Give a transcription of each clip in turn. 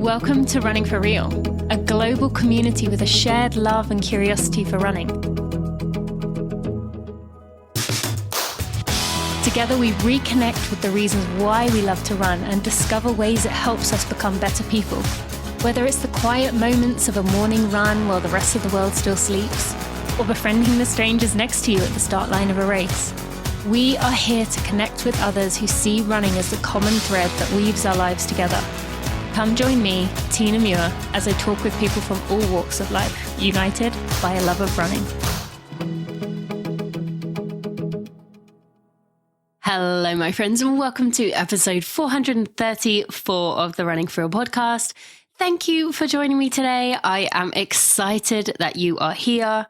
Welcome to Running for Real, a global community with a shared love and curiosity for running. Together we reconnect with the reasons why we love to run and discover ways it helps us become better people. Whether it's the quiet moments of a morning run while the rest of the world still sleeps, or befriending the strangers next to you at the start line of a race, we are here to connect with others who see running as the common thread that weaves our lives together. Come join me, Tina Muir, as I talk with people from all walks of life, united by a love of running. Hello, my friends, and welcome to episode 434 of the Running for Real podcast. Thank you for joining me today. I am excited that you are here.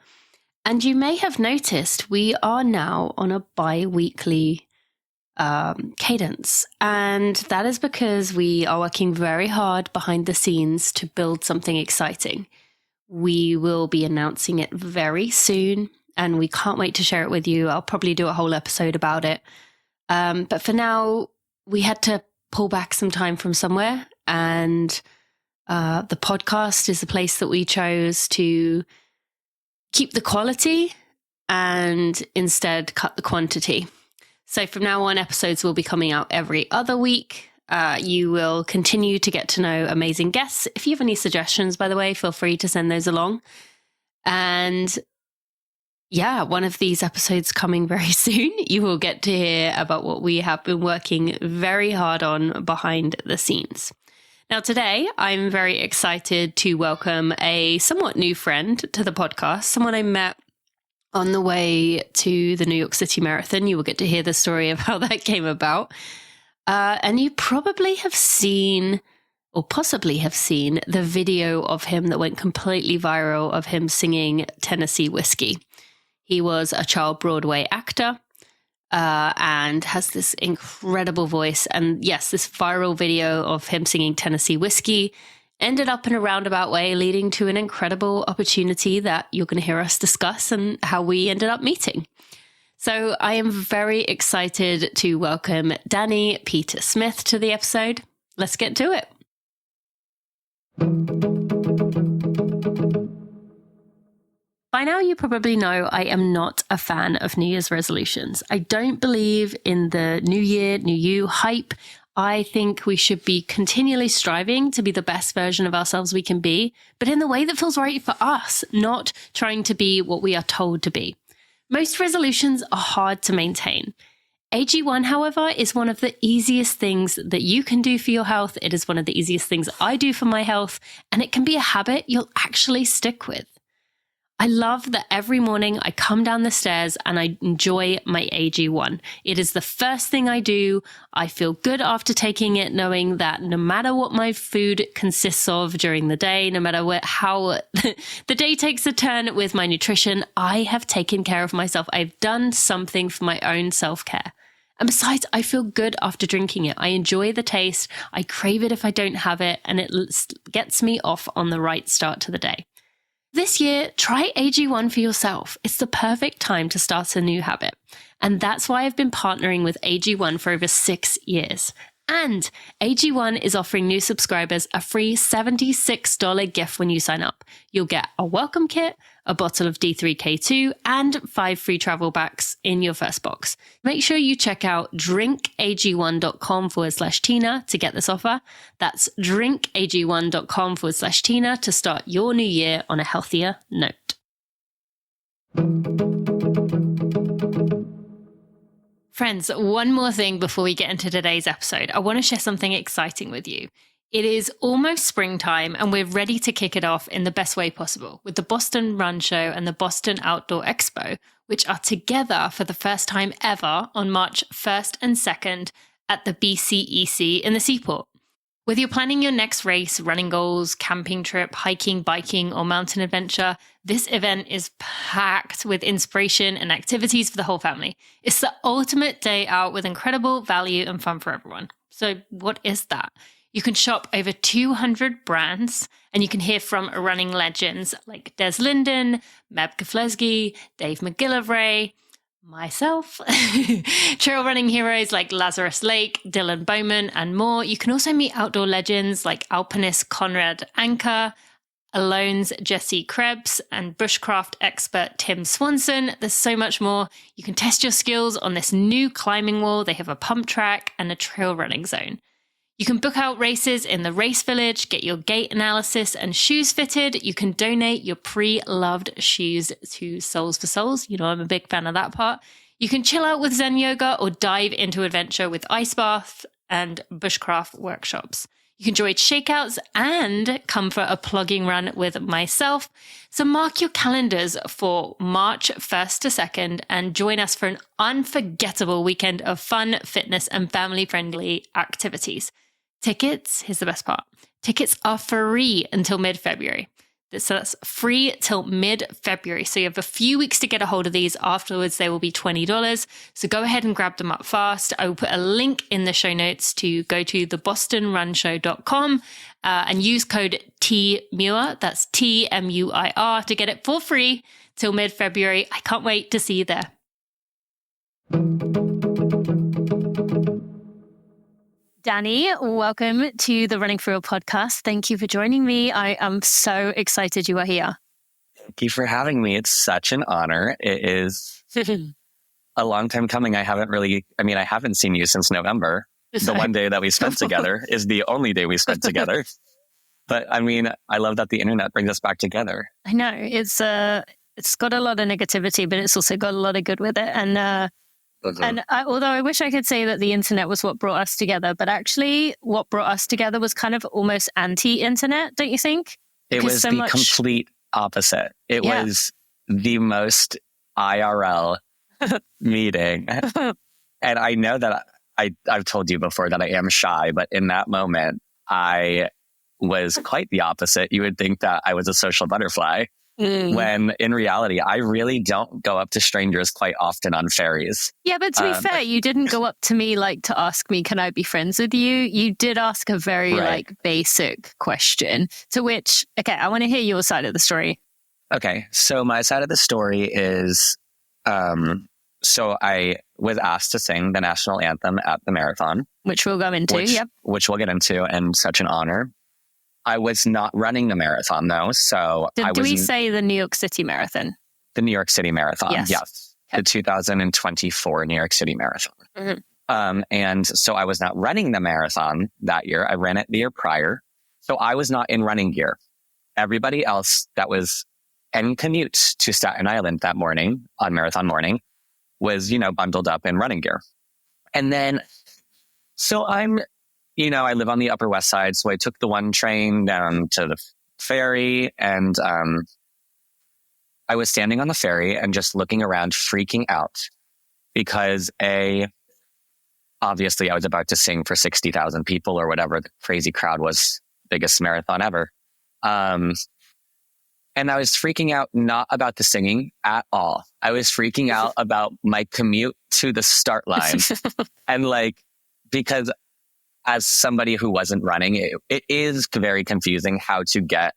And you may have noticed we are now on a bi-weekly cadence. And that is because we are working very hard behind the scenes to build something exciting. We will be announcing it very soon, and we can't wait to share it with you. I'll probably do a whole episode about it. But for now, we had to pull back some time from somewhere, and the podcast is the place that we chose to keep the quality and instead cut the quantity. So from now on, episodes will be coming out every other week. You will continue to get to know amazing guests. If you have any suggestions, by the way, feel free to send those along. And yeah, one of these episodes coming very soon, you will get to hear about what we have been working very hard on behind the scenes. Now, today, I'm very excited to welcome a somewhat new friend to the podcast, someone I met on the way to the New York City Marathon. You will get to hear the story of how that came about. And you probably have seen, or possibly have seen, the video of him that went completely viral of him singing Tennessee Whiskey. He was a child Broadway actor and has this incredible voice. And yes, this viral video of him singing Tennessee Whiskey ended up in a roundabout way, leading to an incredible opportunity that you're going to hear us discuss and how we ended up meeting. So I am very excited to welcome Danny Peter Smith to the episode. Let's get to it. By now, you probably know I am not a fan of New Year's resolutions. I don't believe in the New Year, New You hype. I think we should be continually striving to be the best version of ourselves we can be, but in the way that feels right for us, not trying to be what we are told to be. Most resolutions are hard to maintain. AG1, however, is one of the easiest things that you can do for your health. It is one of the easiest things I do for my health, and it can be a habit you'll actually stick with. I love that every morning I come down the stairs and I enjoy my AG1. It is the first thing I do. I feel good after taking it, knowing that no matter what my food consists of during the day, no matter how the day takes a turn with my nutrition, I have taken care of myself. I've done something for my own self-care. And besides, I feel good after drinking it. I enjoy the taste. I crave it if I don't have it, and it gets me off on the right start to the day. This year, try AG1 for yourself. It's the perfect time to start a new habit. And that's why I've been partnering with AG1 for over 6 years. And AG1 is offering new subscribers a free $76 gift when you sign up. You'll get a welcome kit, a bottle of D3K2, and 5 free travel packs in your first box. Make sure you check out drinkag1.com/Tina to get this offer. That's drinkag1.com/Tina to start your new year on a healthier note. Friends, one more thing before we get into today's episode. I want to share something exciting with you. It is almost springtime and we're ready to kick it off in the best way possible with the Boston Run Show and the Boston Outdoor Expo, which are together for the first time ever on March 1st and 2nd at the BCEC in the Seaport. Whether you're planning your next race, running goals, camping trip, hiking, biking, or mountain adventure, this event is packed with inspiration and activities for the whole family. It's the ultimate day out with incredible value and fun for everyone. So what is that? You can shop over 200 brands, and you can hear from running legends like Des Linden, Meb Keflezighi, Dave McGillivray, myself, trail running heroes like Lazarus Lake, Dylan Bowman, and more. You can also meet outdoor legends like alpinist Conrad Anker, Alone's Jesse Krebs, and bushcraft expert Tim Swanson. There's so much more. You can test your skills on this new climbing wall. They have a pump track and a trail running zone. You can book out races in the race village, get your gait analysis and shoes fitted. You can donate your pre-loved shoes to Souls for Souls. You know, I'm a big fan of that part. You can chill out with Zen yoga or dive into adventure with ice baths and bushcraft workshops. You can join shakeouts and come for a plugging run with myself. So mark your calendars for March 1st to 2nd and join us for an unforgettable weekend of fun, fitness, and family-friendly activities. Tickets, here's the best part. Tickets are free until mid-February. So that's free till mid-February. So you have a few weeks to get a hold of these. Afterwards, they will be $20. So go ahead and grab them up fast. I will put a link in the show notes to go to thebostonrunshow.com and use code TMUIR. That's TMUIR to get it for free till mid-February. I can't wait to see you there. Danny, welcome to the Running For Real podcast. Thank you for joining me. I am so excited you are here. Thank you for having me. It's such an honor. It is a long time coming. I haven't seen you since November. The one day that we spent together is the only day we spent together. But I mean, I love that the internet brings us back together. I know. It's got a lot of negativity, but it's also got a lot of good with it. Although I wish I could say that the internet was what brought us together, but actually what brought us together was kind of almost anti-internet, don't you think? It was the complete opposite. It was the most IRL meeting. And I know that I've told you before that I am shy, but in that moment, I was quite the opposite. You would think that I was a social butterfly. When in reality, I really don't go up to strangers quite often on ferries. Yeah, but to be fair, you didn't go up to me to ask me, can I be friends with you? You did ask a very basic question to which, okay, I want to hear your side of the story. Okay, so my side of the story is, so I was asked to sing the national anthem at the marathon. Which we'll go into, Which we'll get into, and such an honor. I was not running the marathon, though, so do we say the New York City Marathon? The New York City Marathon, yes. Okay. The 2024 New York City Marathon. Mm-hmm. And so I was not running the marathon that year. I ran it the year prior. So I was not in running gear. Everybody else that was in commute to Staten Island that morning, on marathon morning, was, bundled up in running gear. And then, so I live on the Upper West Side, so I took the one train down to the ferry, and I was standing on the ferry and just looking around, freaking out, because obviously I was about to sing for 60,000 people or whatever the crazy crowd was, biggest marathon ever. And I was freaking out not about the singing at all. I was freaking out about my commute to the start line. And because as somebody who wasn't running, it is very confusing how to get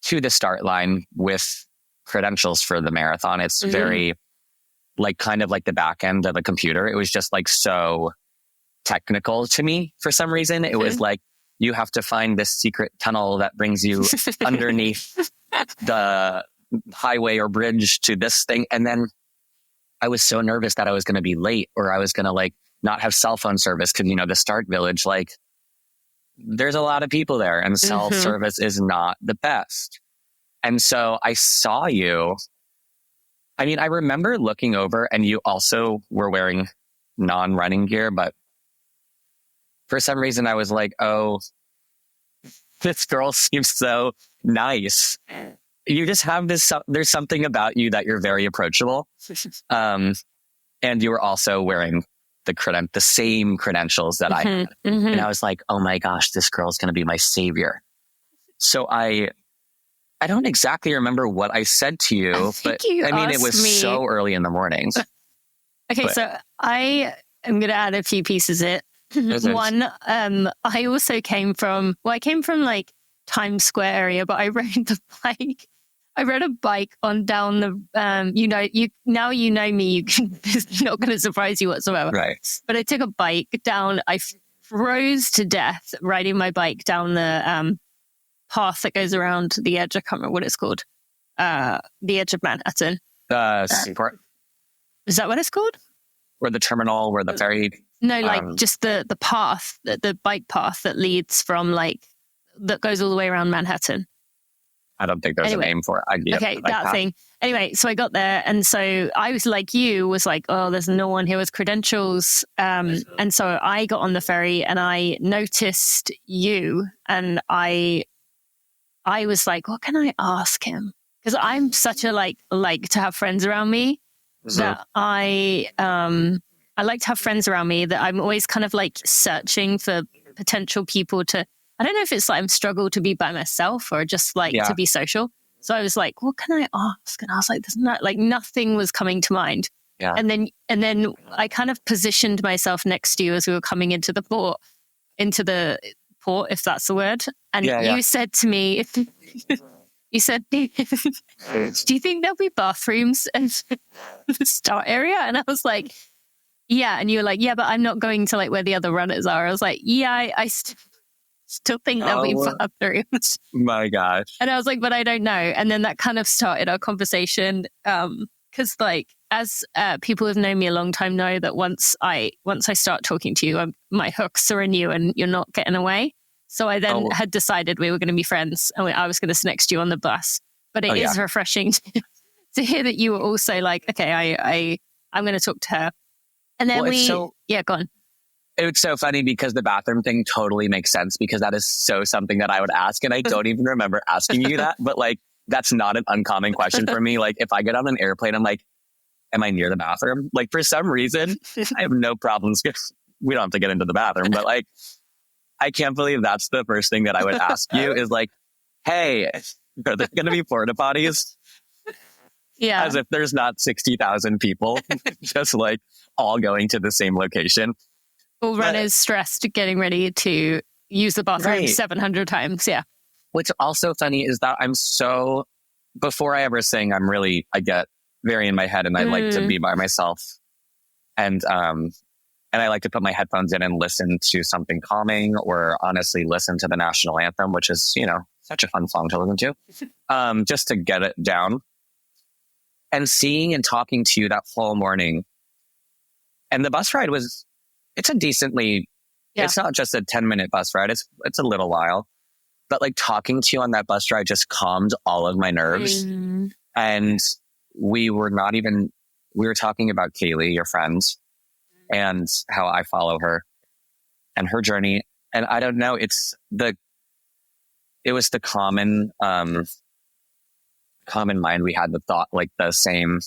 to the start line with credentials for the marathon. It's very kind of like the back end of a computer. It was just so technical to me for some reason. It was you have to find this secret tunnel that brings you underneath the highway or bridge to this thing. And then I was so nervous that I was going to be late, or I was going to not have cell phone service, because, the start village, there's a lot of people there and cell service is not the best. And so I saw you. I mean, I remember looking over, and you also were wearing non-running gear, but for some reason I was like, oh, this girl seems so nice. You just have there's something about you that you're very approachable. And you were also wearing the same credentials that I had. And I was like, oh my gosh, this girl's going to be my savior. So I don't exactly remember what I said to you, but it was so early in the morning. Okay, so I am going to add a few pieces it. One, I also came from Times Square area, but I rode the bike I rode a bike on down the, you know me, it's not going to surprise you whatsoever. Right. But I took a bike down, I froze to death riding my bike down the path that goes around the edge. I can't remember what it's called. The edge of Manhattan. The seaport? Is that what it's called? Or the terminal, where the ferry? No, like just the path, the bike path that leads from that goes all the way around Manhattan. I don't think there's a name for it. Okay, that thing. Anyway, so I got there, and so I was like, oh, there's no one here with credentials. And so I got on the ferry, and I noticed you, and I was like, what can I ask him? Because I'm such a like to have friends around me that I like to have friends around me that I'm always kind of like searching for potential people to. I don't know if it's like I'm struggle to be by myself or just like to be social. So I was like, what can I ask? And I was like, there's not like nothing was coming to mind. Yeah. And then I kind of positioned myself next to you as we were coming into the port, if that's the word. And you said to me, you said, do you think there'll be bathrooms in the start area? And I was like, yeah. And you were like, yeah, but I'm not going to like where the other runners are. I was like, yeah, I still think there'll be bathrooms. My gosh. And I was like, but I don't know. And then that kind of started our conversation. Because like, as people who've known me a long time know that once I start talking to you, my hooks are in you and you're not getting away. So I then had decided we were going to be friends and I was going to sit next to you on the bus. But it is refreshing to hear that you were also like, okay, I'm going to talk to her. And then go on. It's so funny because the bathroom thing totally makes sense because that is so something that I would ask. And I don't even remember asking you that, but like, that's not an uncommon question for me. Like if I get on an airplane, I'm like, am I near the bathroom? Like for some reason, I have no problems. We don't have to get into the bathroom, but like, I can't believe that's the first thing that I would ask you is like, hey, are there going to be porta potties? Yeah. As if there's not 60,000 people just like all going to the same location. All runners stressed getting ready to use the bathroom 700 times. Yeah. What's also funny is that before I ever sing, I get very in my head and I like to be by myself. And I like to put my headphones in and listen to something calming or honestly listen to the national anthem, which is, such a fun song to listen to, just to get it down. And seeing and talking to you that whole morning. And the bus ride it's a decently, it's not just a 10-minute bus ride. It's a little while, but like talking to you on that bus ride just calmed all of my nerves. And we were talking about Kaylee, your friend, and how I follow her and her journey. And I don't know, it was the common mind. We had the thought, like the same,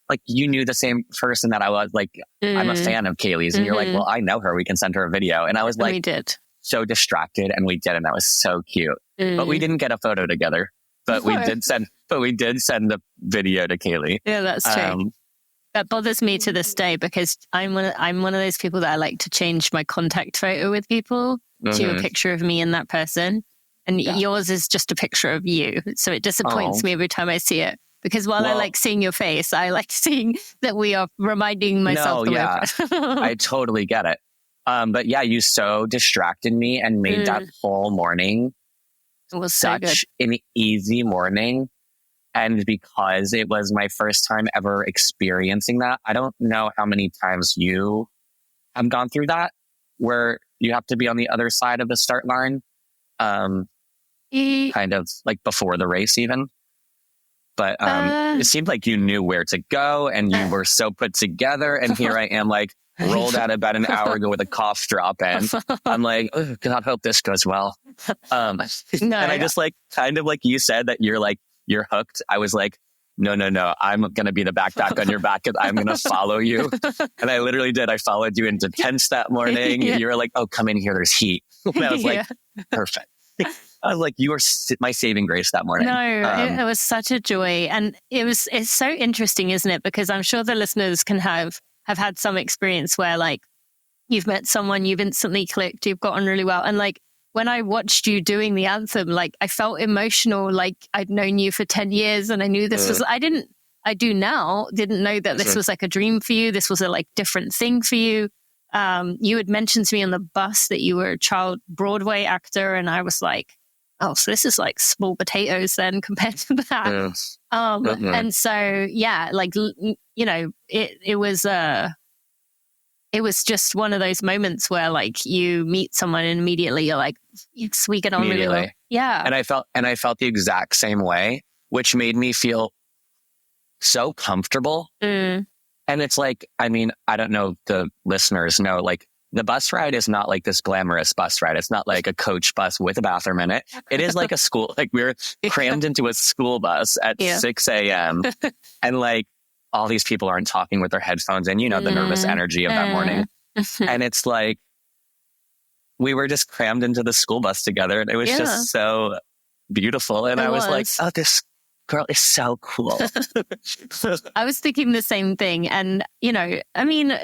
like you knew the same person that I was, like, I'm a fan of Kaylee's. And you're like, well, I know her. We can send her a video. And I was like, we did. So distracted. And we did. And that was so cute. But we didn't get a photo together. But we did send the video to Kaylee. Yeah, that's true. That bothers me to this day because I'm one of those people that I like to change my contact photo with people to a picture of me and that person. And yours is just a picture of you. So it disappoints me every time I see it. Because while I like seeing your face, I like seeing that we are reminding myself. I totally get it. But yeah, you so distracted me and made that whole morning such an easy morning. And because it was my first time ever experiencing that, I don't know how many times you have gone through that, where you have to be on the other side of the start line, kind of like before the race even. But it seemed like you knew where to go and you were so put together. And here I am, like, rolled out about an hour ago with a cough drop. And I'm like, oh, God, hope this goes well. I just like, kind of like you said that you're hooked. I was like, no. I'm going to be the backpack on your back and I'm going to follow you. And I literally did. I followed you into tents that morning. You were like, oh, come in here. There's heat. And I was like, perfect. I was like, you were my saving grace that morning. No, it was such a joy. And it's so interesting, isn't it? Because I'm sure the listeners can have had some experience where like you've met someone, you've instantly clicked, you've gotten really well. And like when I watched you doing the anthem, like I felt emotional, like I'd known you for 10 years and I knew this was, I do now, didn't know that this was like a dream for you. This was a like different thing for you. You had mentioned to me on the bus that you were a child Broadway actor. And I was like, oh, so this is like small potatoes then compared to that. Yes. And so, yeah, like, you know, it was just one of those moments where like you meet someone and immediately you're like, yes, we get on really well. Yeah. And I felt the exact same way, which made me feel so comfortable. And it's like, I mean, I don't know if the listeners know, like the bus ride is not like this glamorous bus ride. It's not like a coach bus with a bathroom in it. It is like a school, like we're crammed into a school bus at 6 a.m. and like all these people aren't talking with their headphones and, you know, the nervous energy of that morning. And it's like, we were just crammed into the school bus together. And it was just so beautiful. And I was like, oh, this girl is so cool. I was thinking the same thing. And, you know, I mean,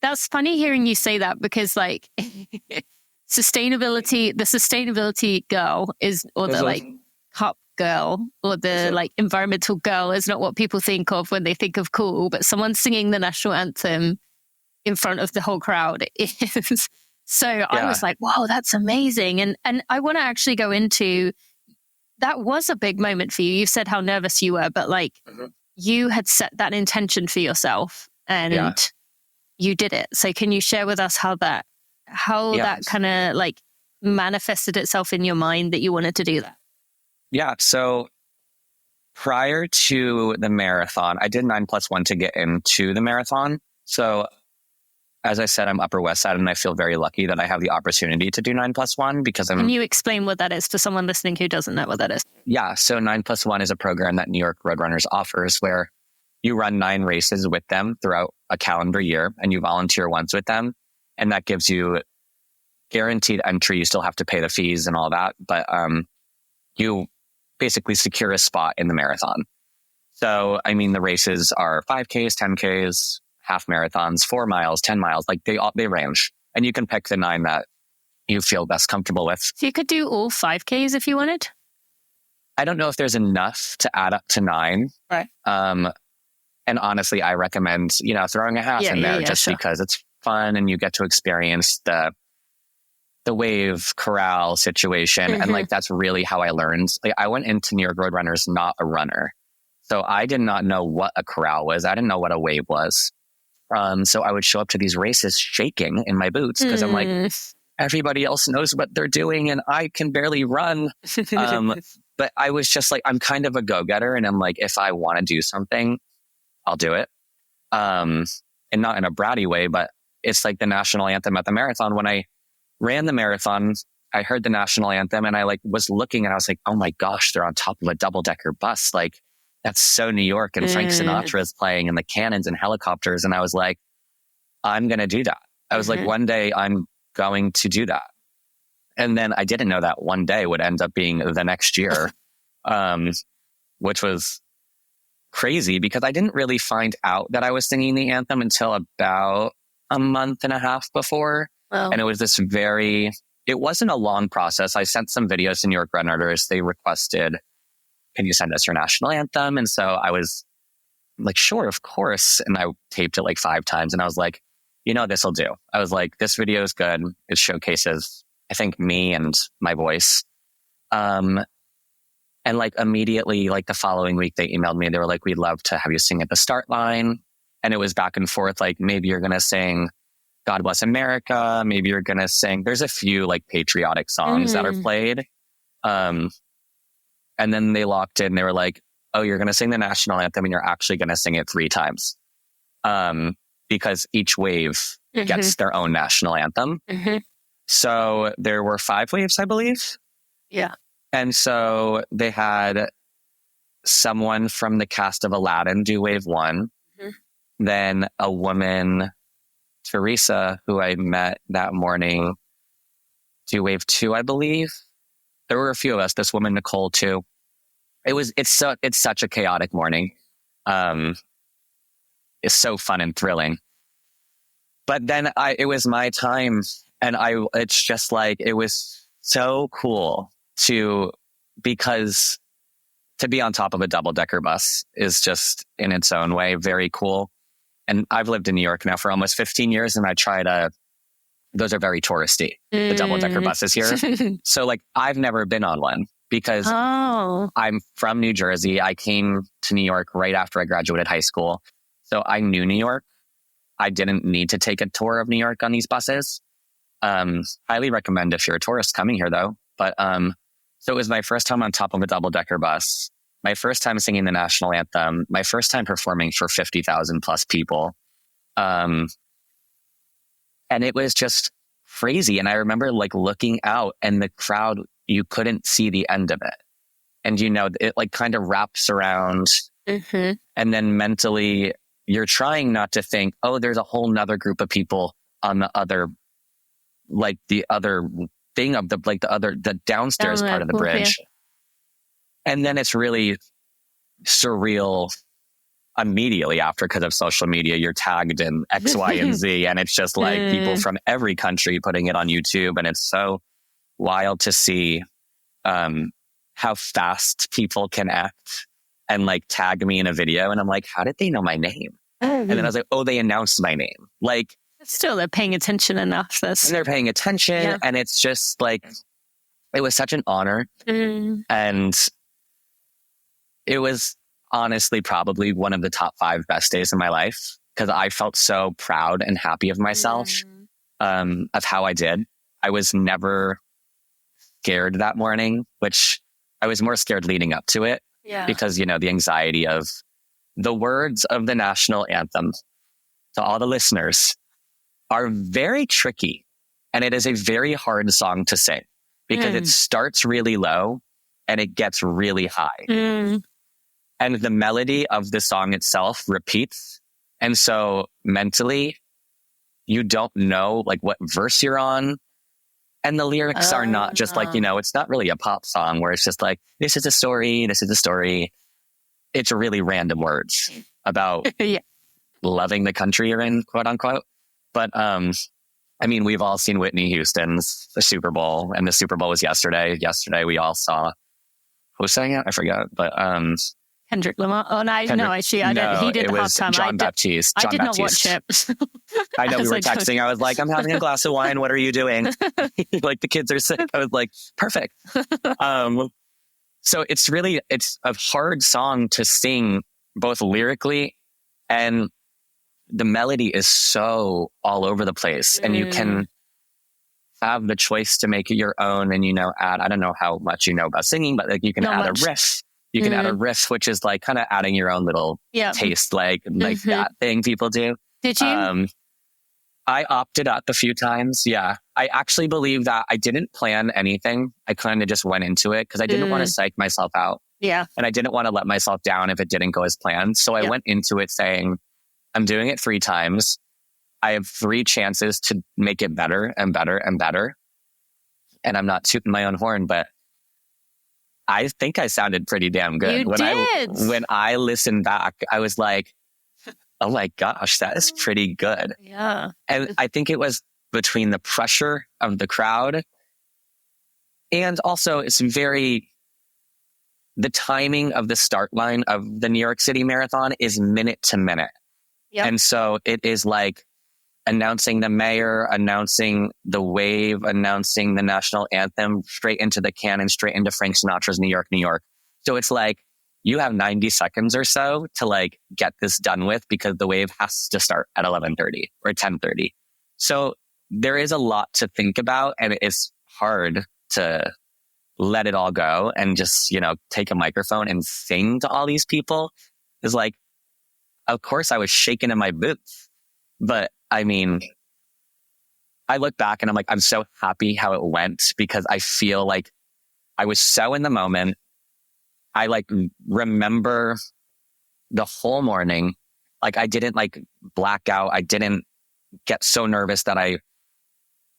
that's funny hearing you say that because like the sustainability girl is, or the like cup girl or the like environmental girl is not what people think of when they think of cool, but someone singing the national anthem in front of the whole crowd is. So I was like, wow, that's amazing. And I want to actually go into, that was a big moment for you. You said how nervous you were, but like you had set that intention for yourself and you did it. So can you share with us how that kind of like manifested itself in your mind that you wanted to do that? Yeah. So prior to the marathon, I did 9+1 to get into the marathon. So as I said, I'm Upper West Side and I feel very lucky that I have the opportunity to do 9+1 because Can you explain what that is for someone listening who doesn't know what that is? Yeah. So 9+1 is a program that New York Roadrunners offers where you run 9 races with them throughout a calendar year and you volunteer once with them. And that gives you guaranteed entry. You still have to pay the fees and all that, but you basically secure a spot in the marathon. So, I mean, the races are 5Ks, 10Ks, half marathons, 4 miles, 10 miles, like they range. And you can pick the 9 that you feel best comfortable with. So you could do all 5Ks if you wanted? I don't know if there's enough to add up to 9. Right. And honestly, I recommend, you know, throwing a half in there just because it's fun and you get to experience the wave corral situation. And like, that's really how I learned. Like I went into New York Roadrunners, not a runner. So I did not know what a corral was. I didn't know what a wave was. So I would show up to these races shaking in my boots because I'm like, everybody else knows what they're doing and I can barely run. But I was just like, I'm kind of a go-getter. And I'm like, if I want to do something, I'll do it. And not in a bratty way, but it's like the national anthem at the marathon. When I ran the marathon, I heard the national anthem and I like was looking and I was like, oh my gosh, they're on top of a double-decker bus. Like that's so New York, and Frank Sinatra is playing and the cannons and helicopters. And I was like, I'm going to do that. I was like, one day I'm going to do that. And then I didn't know that one day would end up being the next year, which was crazy because I didn't really find out that I was singing the anthem until about a month and a half before. Wow. And it was it wasn't a long process. I sent some videos to New York Roadrunners. They requested, can you send us your national anthem? And so I was like, sure, of course. And I taped it like 5 times and I was like, you know, this'll do. I was like, this video is good. It showcases, I think, me and my voice. And like immediately, like the following week, they emailed me. They were like, we'd love to have you sing at the start line. And it was back and forth. Like maybe you're going to sing God Bless America. Maybe you're going to sing. There's a few like patriotic songs that are played. And then they locked in. They were like, oh, you're going to sing the national anthem and you're actually going to sing it 3 times. Because each wave gets their own national anthem. So there were 5 waves, I believe. Yeah. And so they had someone from the cast of Aladdin do wave 1. Then a woman, Teresa, who I met that morning, do wave 2, I believe. There were a few of us, this woman, Nicole, too. It's such a chaotic morning. It's so fun and thrilling. But then it was my time And it's just like, it was so cool because to be on top of a double-decker bus is just in its own way very cool. And I've lived in New York now for almost 15 years, and those are very touristy, the double-decker buses here. So like, I've never been on one because I'm from New Jersey. I came to New York right after I graduated high school. So I knew New York. I didn't need to take a tour of New York on these buses. Highly recommend if you're a tourist coming here though. But, so it was my first time on top of a double-decker bus, my first time singing the national anthem, my first time performing for 50,000 plus people. And it was just crazy. And I remember like looking out and the crowd, you couldn't see the end of it. And, it like kind of wraps around. And then mentally you're trying not to think, oh, there's a whole nother group of people on the other thing of the downstairs part of the bridge. Yeah. And then it's really surreal immediately after, because of social media, you're tagged in X, Y, and Z. And it's just like people from every country putting it on YouTube. And it's so wild to see how fast people can act and like tag me in a video. And I'm like, how did they know my name? And then I was like, oh, they announced my name. Like, still, they're paying attention enough. They're paying attention. Yeah. And it's just like, it was such an honor. And it was honestly probably one of the top 5 best days of my life, because I felt so proud and happy of myself, of how I did. I was never scared that morning, which I was more scared leading up to it, because, the anxiety of the words of the national anthem, to all the listeners, are very tricky. And it is a very hard song to sing, because it starts really low and it gets really high. And the melody of the song itself repeats. And so mentally, you don't know like what verse you're on. And the lyrics are not just like, it's not really a pop song where it's just like, this is a story, this is a story. It's really random words about loving the country you're in, quote unquote. But, we've all seen Whitney Houston's The Super Bowl, and the Super Bowl was yesterday. Yesterday, we all saw, who sang it? I forgot, but, Kendrick Lamar. Oh, no, actually, I didn't. He did the halftime. John Baptiste. I did not watch it. I know we were texting. I was like, I'm having a glass of wine. What are you doing? Like, the kids are sick. I was like, perfect. So it's a hard song to sing, both lyrically, and the melody is so all over the place. And you can have the choice to make it your own and, add, I don't know how much you know about singing, but like you can add a riff. You can add a riff, which is like kind of adding your own little taste, like that thing people do. Did you? I opted up a few times. Yeah. I actually believe that I didn't plan anything. I kind of just went into it because I didn't want to psych myself out. Yeah. And I didn't want to let myself down if it didn't go as planned. So I went into it saying, I'm doing it 3 times. I have 3 chances to make it better and better and better. And I'm not tooting my own horn, but I think I sounded pretty damn good. When I listened back, I was like, oh my gosh, that is pretty good. Yeah. And I think it was between the pressure of the crowd and also the timing of the start line of the New York City Marathon is minute to minute. Yep. And so it is like announcing the mayor, announcing the wave, announcing the national anthem, straight into the cannon, straight into Frank Sinatra's New York, New York. So it's like you have 90 seconds or so to like get this done with, because the wave has to start at 11:30 or 10:30. So there is a lot to think about, and it's hard to let it all go and just, take a microphone and sing to all these people. It's like, of course I was shaking in my boots, but I look back and I'm like, I'm so happy how it went, because I feel like I was so in the moment. I like remember the whole morning. Like I didn't like black out. I didn't get so nervous that I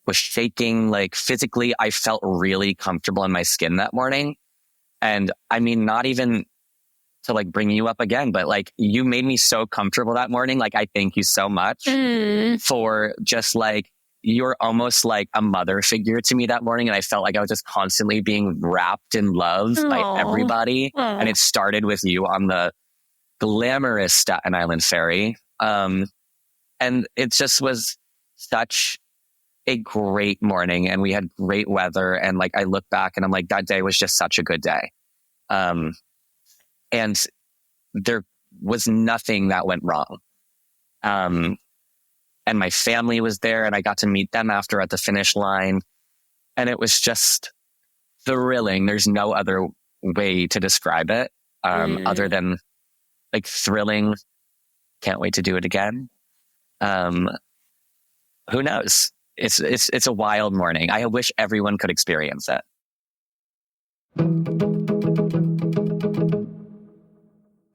was shaking. Like physically, I felt really comfortable in my skin that morning. And not even to like bring you up again, but like you made me so comfortable that morning. Like I thank you so much for just like you're almost like a mother figure to me that morning. And I felt like I was just constantly being wrapped in love by everybody. And it started with you on the glamorous Staten Island ferry. And it just was such a great morning, and we had great weather. And like, I look back and I'm like, that day was just such a good day. And there was nothing that went wrong. And my family was there, and I got to meet them after at the finish line. And it was just thrilling. There's no other way to describe it, other than like thrilling. Can't wait to do it again. Who knows? It's a wild morning. I wish everyone could experience it.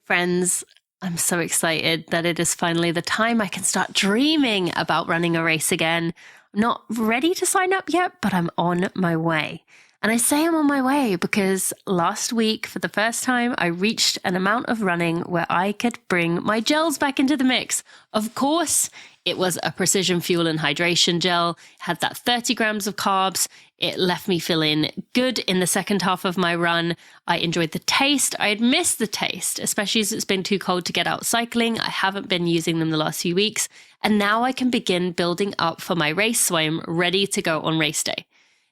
Friends, I'm so excited that it is finally the time I can start dreaming about running a race again. I'm not ready to sign up yet, but I'm on my way. And I say I'm on my way because last week, for the first time, I reached an amount of running where I could bring my gels back into the mix. Of course, it was a Precision Fuel and Hydration gel. It had that 30 grams of carbs. It left me feeling good in the second half of my run. I enjoyed the taste. I had missed the taste, especially as it's been too cold to get out cycling. I haven't been using them the last few weeks. And now I can begin building up for my race, so I am ready to go on race day.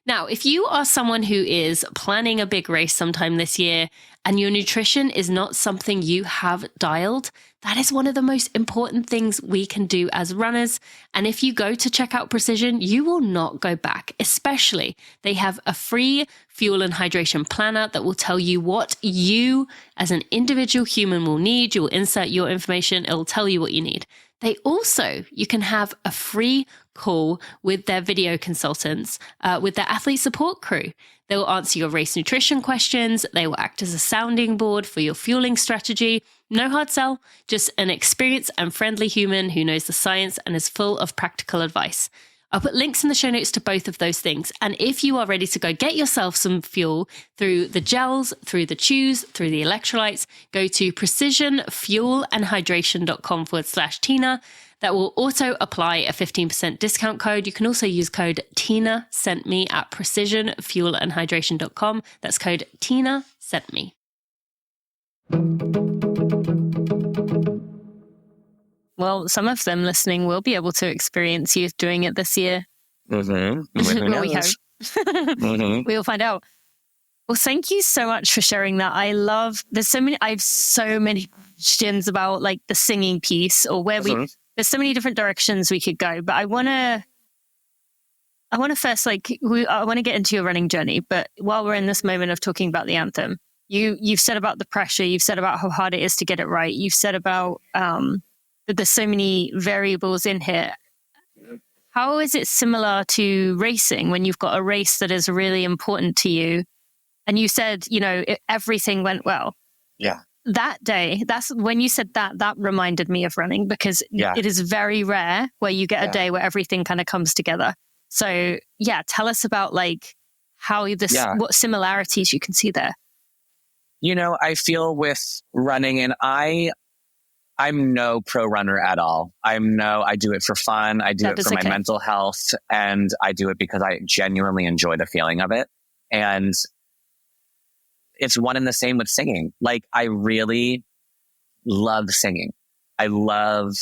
Now, if you are someone who is planning a big race sometime this year and your nutrition is not something you have dialed, that is one of the most important things we can do as runners. And if you go to check out Precision, you will not go back. Especially, they have a free fuel and hydration planner that will tell you what you as an individual human will need. You will insert your information. It will tell you what you need. You can have a free call with their video consultants, with their athlete support crew. They will answer your race nutrition questions. They will act as a sounding board for your fueling strategy. No hard sell, just an experienced and friendly human who knows the science and is full of practical advice. I'll put links in the show notes to both of those things. And if you are ready to go get yourself some fuel through the gels, through the chews, through the electrolytes, go to precisionfuelandhydration.com/Tina. That will auto apply a 15% discount code. You can also use code Tina Sent Me at precisionfuelandhydration.com. That's code Tina Sent Me. Well, some of them listening will be able to experience you doing it this year. Mm-hmm. Well, we hope. Mm-hmm. We'll find out. Well, thank you so much for sharing that. I have so many questions about like the singing piece or where there's so many different directions we could go, but I want to first, I want to get into your running journey. But while we're in this moment of talking about the anthem, you've said about the pressure, you've said about how hard it is to get it right. You've said about, that there's so many variables in here. How is it similar to racing when you've got a race that is really important to you? And you said, everything went well. Yeah. That day, that's when you said that reminded me of running because it is very rare where you get a day where everything kind of comes together. So tell us about like what similarities you can see there. I feel with running, and I'm no pro runner at all. I do it for fun. I do it for my mental health, and I do it because I genuinely enjoy the feeling of it. And it's one and the same with singing. Like, I really love singing. I love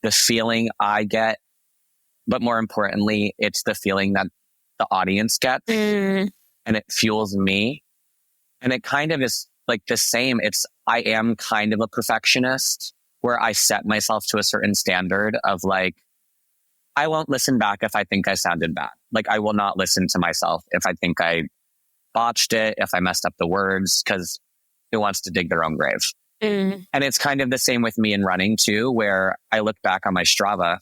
the feeling I get, but more importantly, it's the feeling that the audience gets, and it fuels me. And it kind of is like the same. I am kind of a perfectionist where I set myself to a certain standard of like, I won't listen back if I think I sounded bad. Like, I will not listen to myself if I think I botched it, if I messed up the words, because who wants to dig their own grave? And it's kind of the same with me in running too, where I look back on my Strava.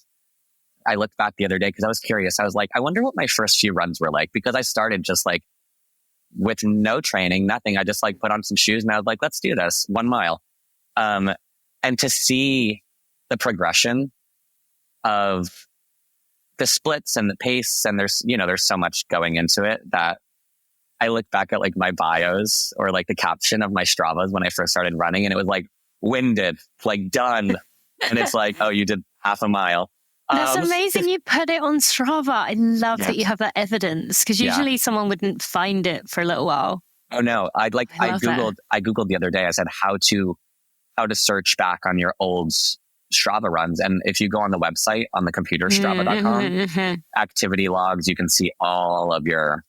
I looked back the other day because I was curious. I was like, I wonder what my first few runs were like, because I started just like with no training, nothing. I just like put on some shoes and I was like, let's do this 1 mile. And to see the progression of the splits and the pace, and there's so much going into it that I look back at like my bios or like the caption of my Stravas when I first started running, and it was like winded, like done. And it's like, oh, you did half a mile. That's amazing. You put it on Strava. I love Yeah. that you have that evidence, because usually someone wouldn't find it for a little while. Oh no. I Googled the other day, I said how to search back on your old Strava runs. And if you go on the website, on the computer, strava.com, activity logs, you can see all of your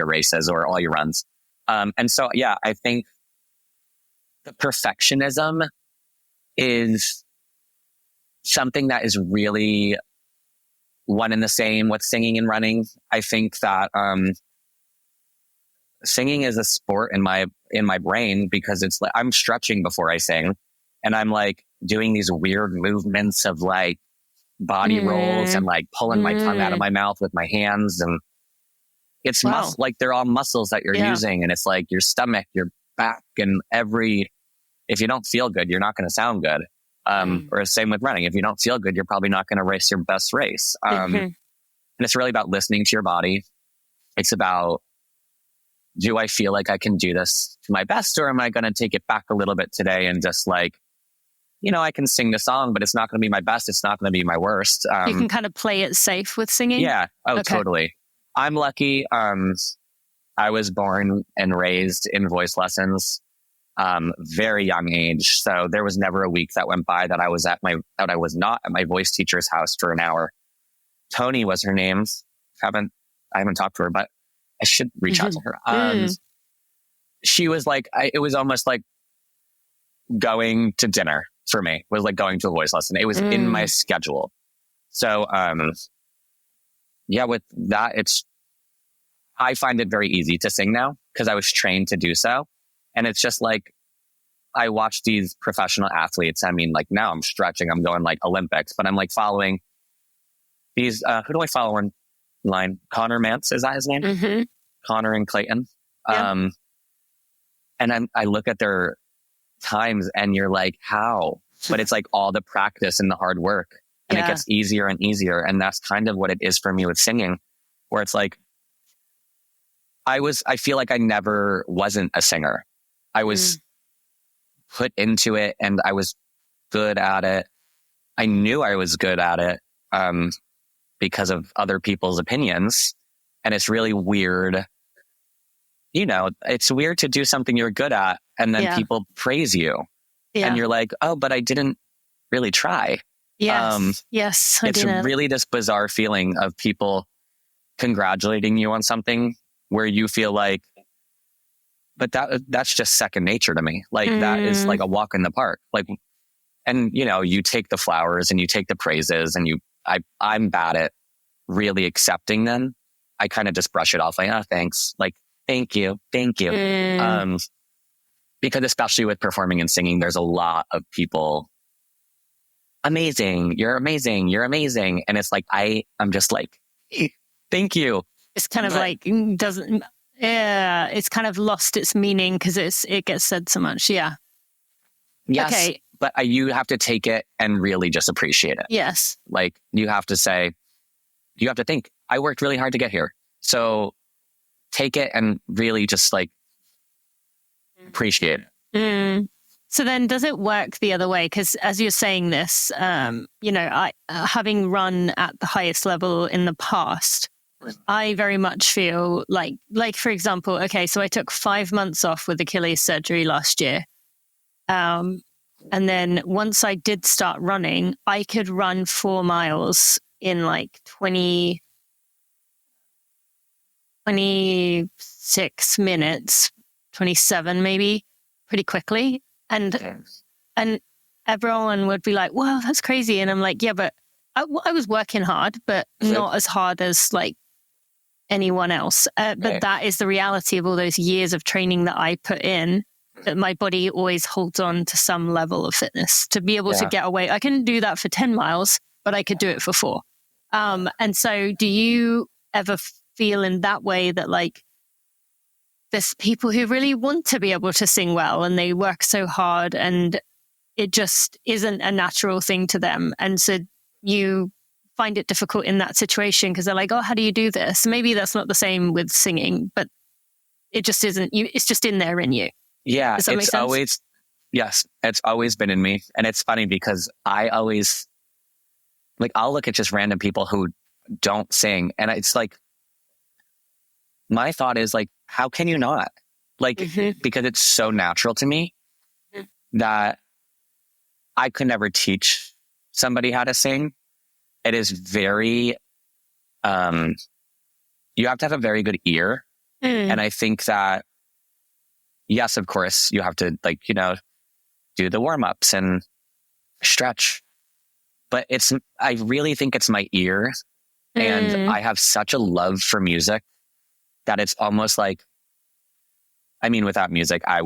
races or all your runs. And so, yeah, I think the perfectionism is something that is really one and the same with singing and running. I think that singing is a sport in my brain, because it's like I'm stretching before I sing, and I'm like doing these weird movements of like body rolls and like pulling my tongue out of my mouth with my hands, and it's like they're all muscles that you're using, and it's like your stomach, your back, and if you don't feel good, you're not going to sound good. Or same with running. If you don't feel good, you're probably not going to race your best race. And it's really about listening to your body. It's about, do I feel like I can do this to my best, or am I going to take it back a little bit today and just like, I can sing the song, but it's not going to be my best. It's not going to be my worst. You can kind of play it safe with singing. Yeah. Oh, totally. I'm lucky. I was born and raised in voice lessons, very young age. So there was never a week that went by that I was not at my voice teacher's house for an hour. Tony was her name. I haven't talked to her, but I should reach out to her. She was like, it was almost like going to dinner for me. It was like going to a voice lesson. It was in my schedule. So, with that, I find it very easy to sing now because I was trained to do so. And it's just like, I watch these professional athletes. I mean, like now I'm stretching, I'm going like Olympics, but I'm like following these, who do I follow online? Connor Mance, is that his name? Connor and Clayton. Yeah. And I look at their times and you're like, how? But it's like all the practice and the hard work, and it gets easier and easier. And that's kind of what it is for me with singing, where it's like, I feel like I never wasn't a singer. I was put into it and I was good at it. I knew I was good at it because of other people's opinions. And it's really weird. It's weird to do something you're good at and then people praise you. Yeah. And you're like, oh, but I didn't really try. Yes. Yes. It's really this bizarre feeling of people congratulating you on something where you feel like, but that's just second nature to me. Like that is like a walk in the park. Like, and you take the flowers and you take the praises, and I'm bad at really accepting them. I kind of just brush it off like, oh, thanks. Like, thank you. Because especially with performing and singing, there's a lot of people, amazing. You're amazing. You're amazing. And it's like, I'm just like, thank you. It's kind of like, it's kind of lost its meaning because it gets said so much. Yeah. Yes. Okay. But you have to take it and really just appreciate it. Yes. Like you have to think, I worked really hard to get here. So take it and really just like appreciate it. So then does it work the other way? Because as you're saying this, I having run at the highest level in the past, I very much feel like for example, okay, so I took 5 months off with Achilles surgery last year. And then once I did start running, I could run 4 miles in like 26 minutes, 27 maybe, pretty quickly. And everyone would be like, wow, that's crazy. And I'm like, yeah, but I was working hard, but not as hard as like anyone else. But that is the reality of all those years of training that I put in, that my body always holds on to some level of fitness to be able to get away. I couldn't do that for 10 miles, but I could do it for 4. And so do you ever feel in that way that like there's people who really want to be able to sing well and they work so hard and it just isn't a natural thing to them? And so you find it difficult in that situation because they're like, oh, how do you do this? Maybe that's not the same with singing, but it just isn't you. It's just in there in you. Yeah. It's always been in me. And it's funny because I always Like I'll look at just random people who don't sing. And it's like, my thought is like, how can you not? Like, because it's so natural to me that I could never teach somebody how to sing. It is very, you have to have a very good ear. And I think that, yes, of course, you have to like, do the warm-ups and stretch. But I really think it's my ear. And I have such a love for music that it's almost like, I mean, without music, I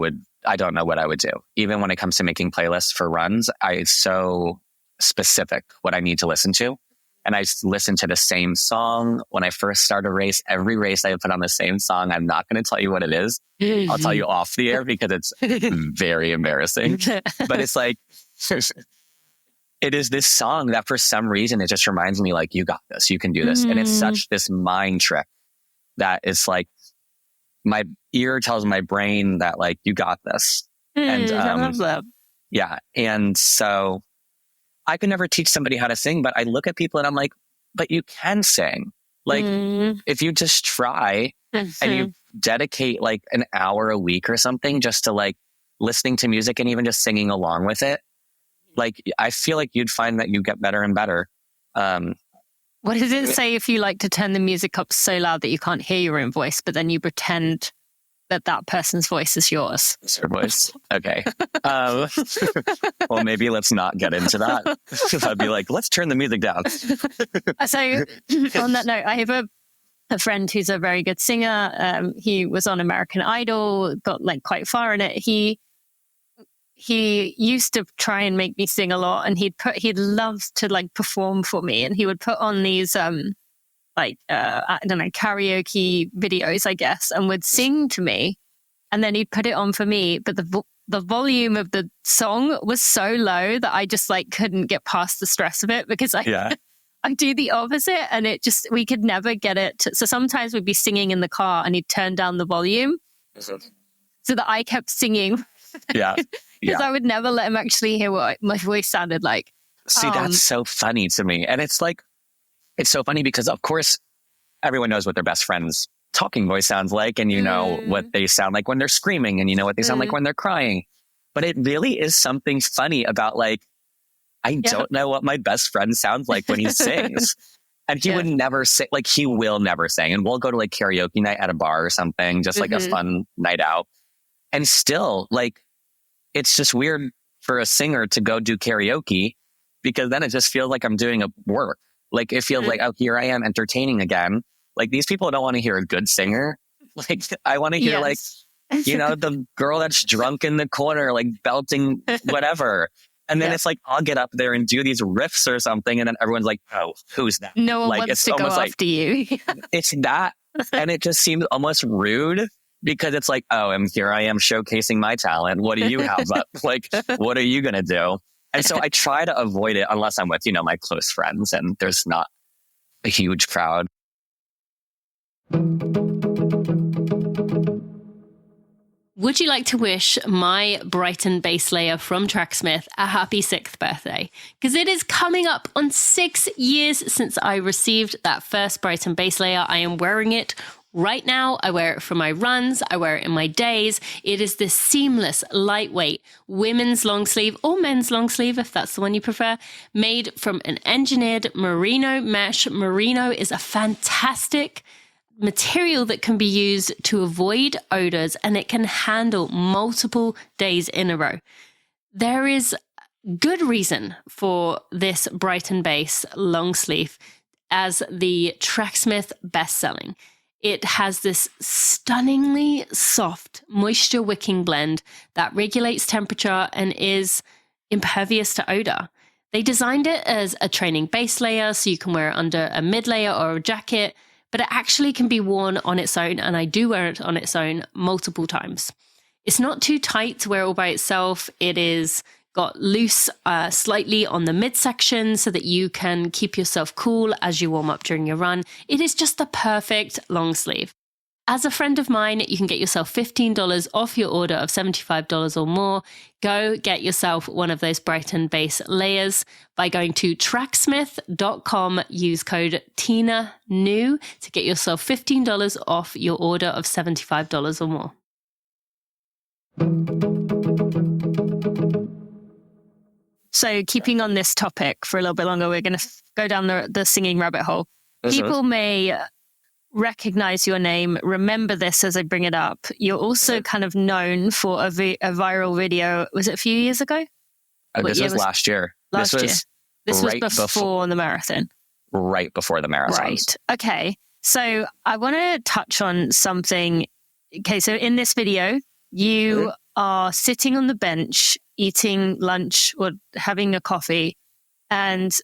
don't know what I would do. Even when it comes to making playlists for runs, it's so specific what I need to listen to. And I listen to the same song when I first start a race. Every race I put on the same song. I'm not going to tell you what it is. I'll tell you off the air because it's very embarrassing. But it's like, it is this song that for some reason, it just reminds me like, you got this, you can do this. And it's such this mind trick that it's like, my ear tells my brain that like, you got this. And I love that. Yeah. And so I could never teach somebody how to sing, but I look at people and I'm like, but you can sing. Like if you just try and you dedicate like an hour a week or something just to like listening to music and even just singing along with it, like I feel like you'd find that you get better and better. What does it say if you like to turn the music up so loud that you can't hear your own voice, but then you pretend that person's voice is yours? It's her voice. Okay. Well, maybe let's not get into that. I'd be like, let's turn the music down. So on that note, I have a friend who's a very good singer. He was on American Idol, got like quite far in it. He used to try and make me sing a lot, and he'd love to like perform for me, and he would put on these I don't know, karaoke videos, I guess, and would sing to me, and then he'd put it on for me, but the volume of the song was so low that I just like couldn't get past the stress of it, because I do the opposite, and we could never get it so sometimes we'd be singing in the car and he'd turn down the volume so that I kept singing. Because I would never let him actually hear what my voice sounded like. See, that's so funny to me. And it's like, it's so funny because of course everyone knows what their best friend's talking voice sounds like, and you know what they sound like when they're screaming, and you know what they sound like when they're crying. But it really is something funny about like, I don't know what my best friend sounds like when he sings. And he would never sing, like he will never sing. And we'll go to like karaoke night at a bar or something, just like a fun night out. And still like, it's just weird for a singer to go do karaoke, because then it just feels like I'm doing a work. Like it feels like, oh, here I am entertaining again. Like these people don't want to hear a good singer. Like I want to hear like, the girl that's drunk in the corner, like belting whatever. And then it's like, I'll get up there and do these riffs or something. And then everyone's like, oh, who's that? No one wants to go after you. It's that. And it just seems almost rude. Because it's like, oh, and here I am showcasing my talent. What do you have up? Like, what are you going to do? And so I try to avoid it unless I'm with, my close friends and there's not a huge crowd. Would you like to wish my Brighton base layer from Tracksmith a happy 6th birthday? Because it is coming up on 6 years since I received that first Brighton base layer. I am wearing it right now. I wear it for my runs. I wear it in my days. It is this seamless, lightweight women's long sleeve or men's long sleeve, if that's the one you prefer, made from an engineered merino mesh. Merino is a fantastic material that can be used to avoid odors, and it can handle multiple days in a row. There is good reason for this Brighton base long sleeve as the Tracksmith best-selling. It has this stunningly soft moisture wicking blend that regulates temperature and is impervious to odor. They designed it as a training base layer so you can wear it under a mid layer or a jacket, but it actually can be worn on its own, and I do wear it on its own multiple times. It's not too tight to wear all by itself. It is got loose slightly on the midsection so that you can keep yourself cool as you warm up during your run. It is just the perfect long sleeve. As a friend of mine, you can get yourself $15 off your order of $75 or more. Go get yourself one of those Brighton base layers by going to tracksmith.com. Use code TINANEW to get yourself $15 off your order of $75 or more. So keeping on this topic for a little bit longer, we're going to go down the singing rabbit hole. People may recognize your name, remember this as I bring it up. You're also kind of known for a viral video. Was it a few years ago? This was last year. This was before the marathon. Right before the marathon. Right. Okay. So I want to touch on something. Okay. So in this video, you are sitting on the bench, eating lunch or having a coffee. And,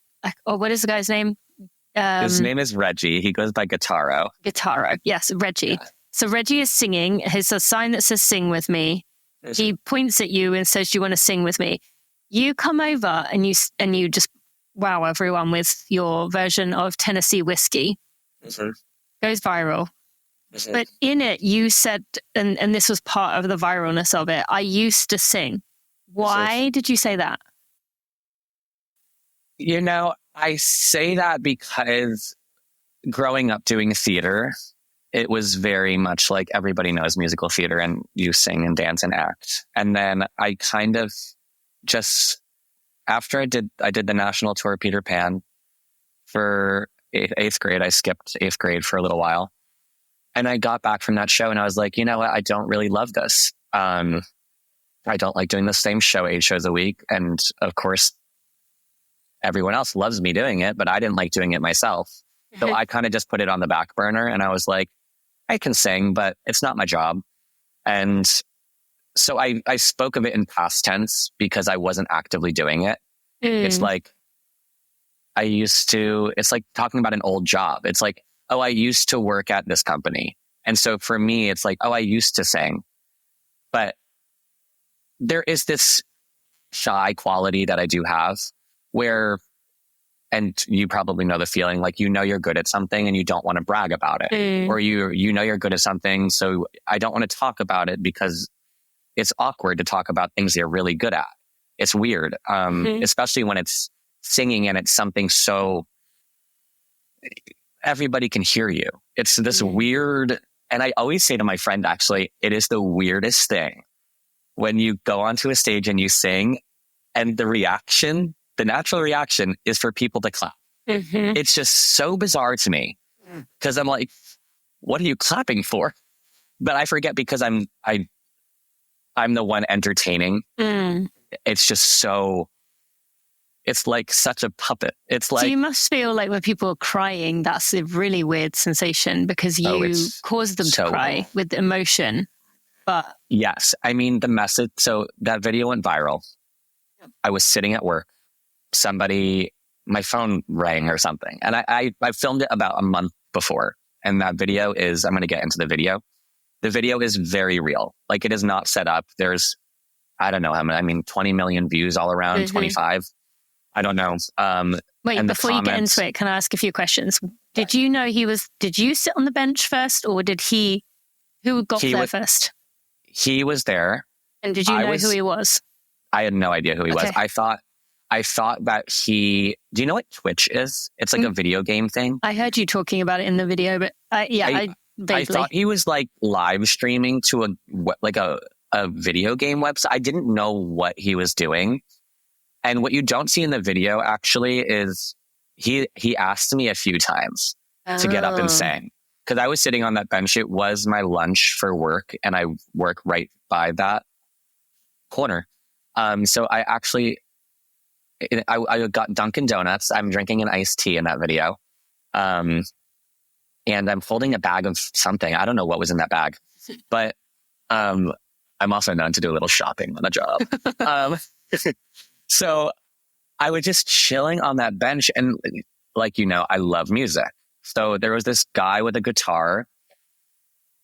what is the guy's name? His name is Reggie. He goes by Guitaro. Guitaro. Yes, Reggie. Yeah. So Reggie is singing. There's a sign that says sing with me. He points at you and says, do you want to sing with me? You come over and you just wow everyone with your version of Tennessee whiskey. Goes viral. But in it, you said, and this was part of the viralness of it, I used to sing. Why did you say that? You know, I say that because growing up doing theater, it was very much like everybody knows musical theater and you sing and dance and act. And then I kind of just, after I did the national tour Peter Pan for eighth grade, I skipped eighth grade for a little while. And I got back from that show and I was like, you know what? I don't really love this. I don't like doing the same show 8 shows a week. And of course, everyone else loves me doing it, but I didn't like doing it myself. So I kind of just put it on the back burner and I was like, I can sing, but it's not my job. And so I spoke of it in past tense because I wasn't actively doing it. It's like, it's like talking about an old job. It's like, oh, I used to work at this company. And so for me, it's like, oh, I used to sing. But there is this shy quality that I do have where, and you probably know the feeling, like, you know, you're good at something and you don't want to brag about it, or you know, you're good at something. So I don't want to talk about it because it's awkward to talk about things you're really good at. It's weird. Especially when it's singing and it's something so everybody can hear you. It's this weird, and I always say to my friend, actually, it is the weirdest thing when you go onto a stage and you sing and the natural reaction is for people to clap. It's just so bizarre to me because I'm like, what are you clapping for? But I forget because I'm the one entertaining. It's just so, it's like such a puppet. It's like, so you must feel like when people are crying, that's a really weird sensation because you cause them to cry with emotion. But yes, I mean, the message. So that video went viral. I was sitting at work. My phone rang or something. And I filmed it about a month before. And that video is, I'm going to get into the video. The video is very real. Like, it is not set up. There's, I don't know how many, 20 million views all around, 25. I don't know. Wait, before you get into it, can I ask a few questions? Did you know did you sit on the bench first or who got there first? He was there. And did you know who he was? I had no idea who he was. I thought that do you know what Twitch is? It's like a video game thing. I heard you talking about it in the video, but I thought he was like live streaming to a video game website. I didn't know what he was doing. And what you don't see in the video actually is he asked me a few times to get up and sing. Because I was sitting on that bench. It was my lunch for work and I work right by that corner. So I actually, I got Dunkin' Donuts. I'm drinking an iced tea in that video. And I'm holding a bag of something. I don't know what was in that bag, but I'm also known to do a little shopping on the job. So I was just chilling on that bench and like, I love music. So there was this guy with a guitar.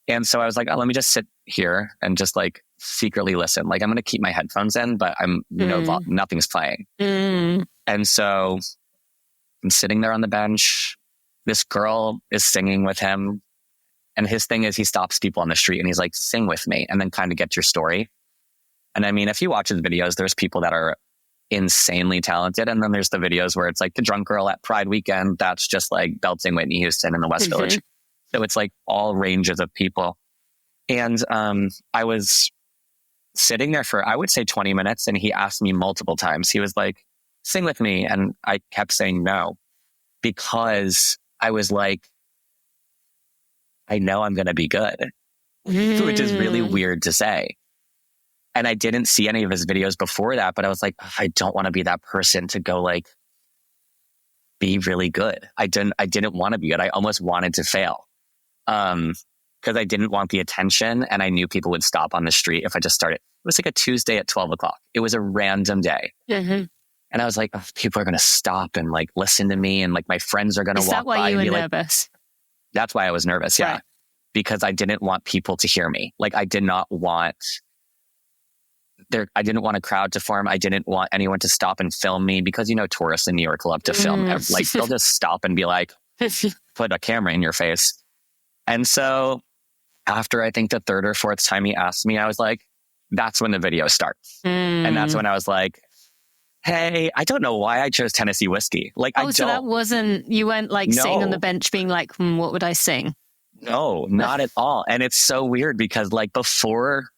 And so I was like, oh, let me just sit here and just like secretly listen. Like, I'm going to keep my headphones in, but nothing's playing. And so I'm sitting there on the bench. This girl is singing with him. And his thing is he stops people on the street and he's like, sing with me, and then kind of get your story. And I mean, if you watch his videos, there's people that are insanely talented. And then there's the videos where it's like the drunk girl at Pride weekend that's just like belting Whitney Houston in the West Village. So it's like all ranges of people. And I was sitting there for, I would say 20 minutes. And he asked me multiple times. He was like, sing with me. And I kept saying no, because I was like, I know I'm going to be good, which is really weird to say. And I didn't see any of his videos before that, but I was like, I don't want to be that person to go like, be really good. I didn't want to be good. I almost wanted to fail. Because I didn't want the attention, and I knew people would stop on the street if I just started. It was like a Tuesday at 12 o'clock. It was a random day. And I was like, oh, people are going to stop and like listen to me, and like my friends are going to walk by. Is that why you were nervous? That's why I was nervous. Yeah. Right. Because I didn't want people to hear me. Like I didn't want a crowd to form. I didn't want anyone to stop and film me, because, you know, tourists in New York love to film. Like they'll just stop and be like, put a camera in your face. And so after I think the third or fourth time he asked me, I was like, that's when the video starts. And that's when I was like, hey, I don't know why I chose Tennessee whiskey. Like, so that wasn't, you weren't like sitting on the bench being like, what would I sing? No, not at all. And it's so weird because like before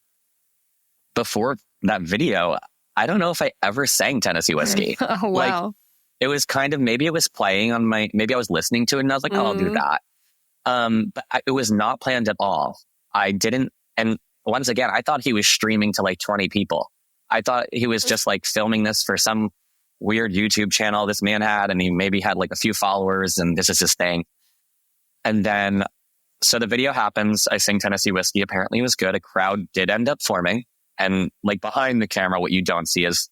that video, I don't know if I ever sang Tennessee whiskey. Oh, wow. Like, it was kind of, maybe it was playing on maybe I was listening to it and I was like, oh, I'll do that. But it was not planned at all. I didn't. And once again, I thought he was streaming to like 20 people. I thought he was just like filming this for some weird YouTube channel this man had, and he maybe had like a few followers and this is his thing. And then, so the video happens. I sing Tennessee whiskey. Apparently it was good. A crowd did end up forming. And like behind the camera, what you don't see is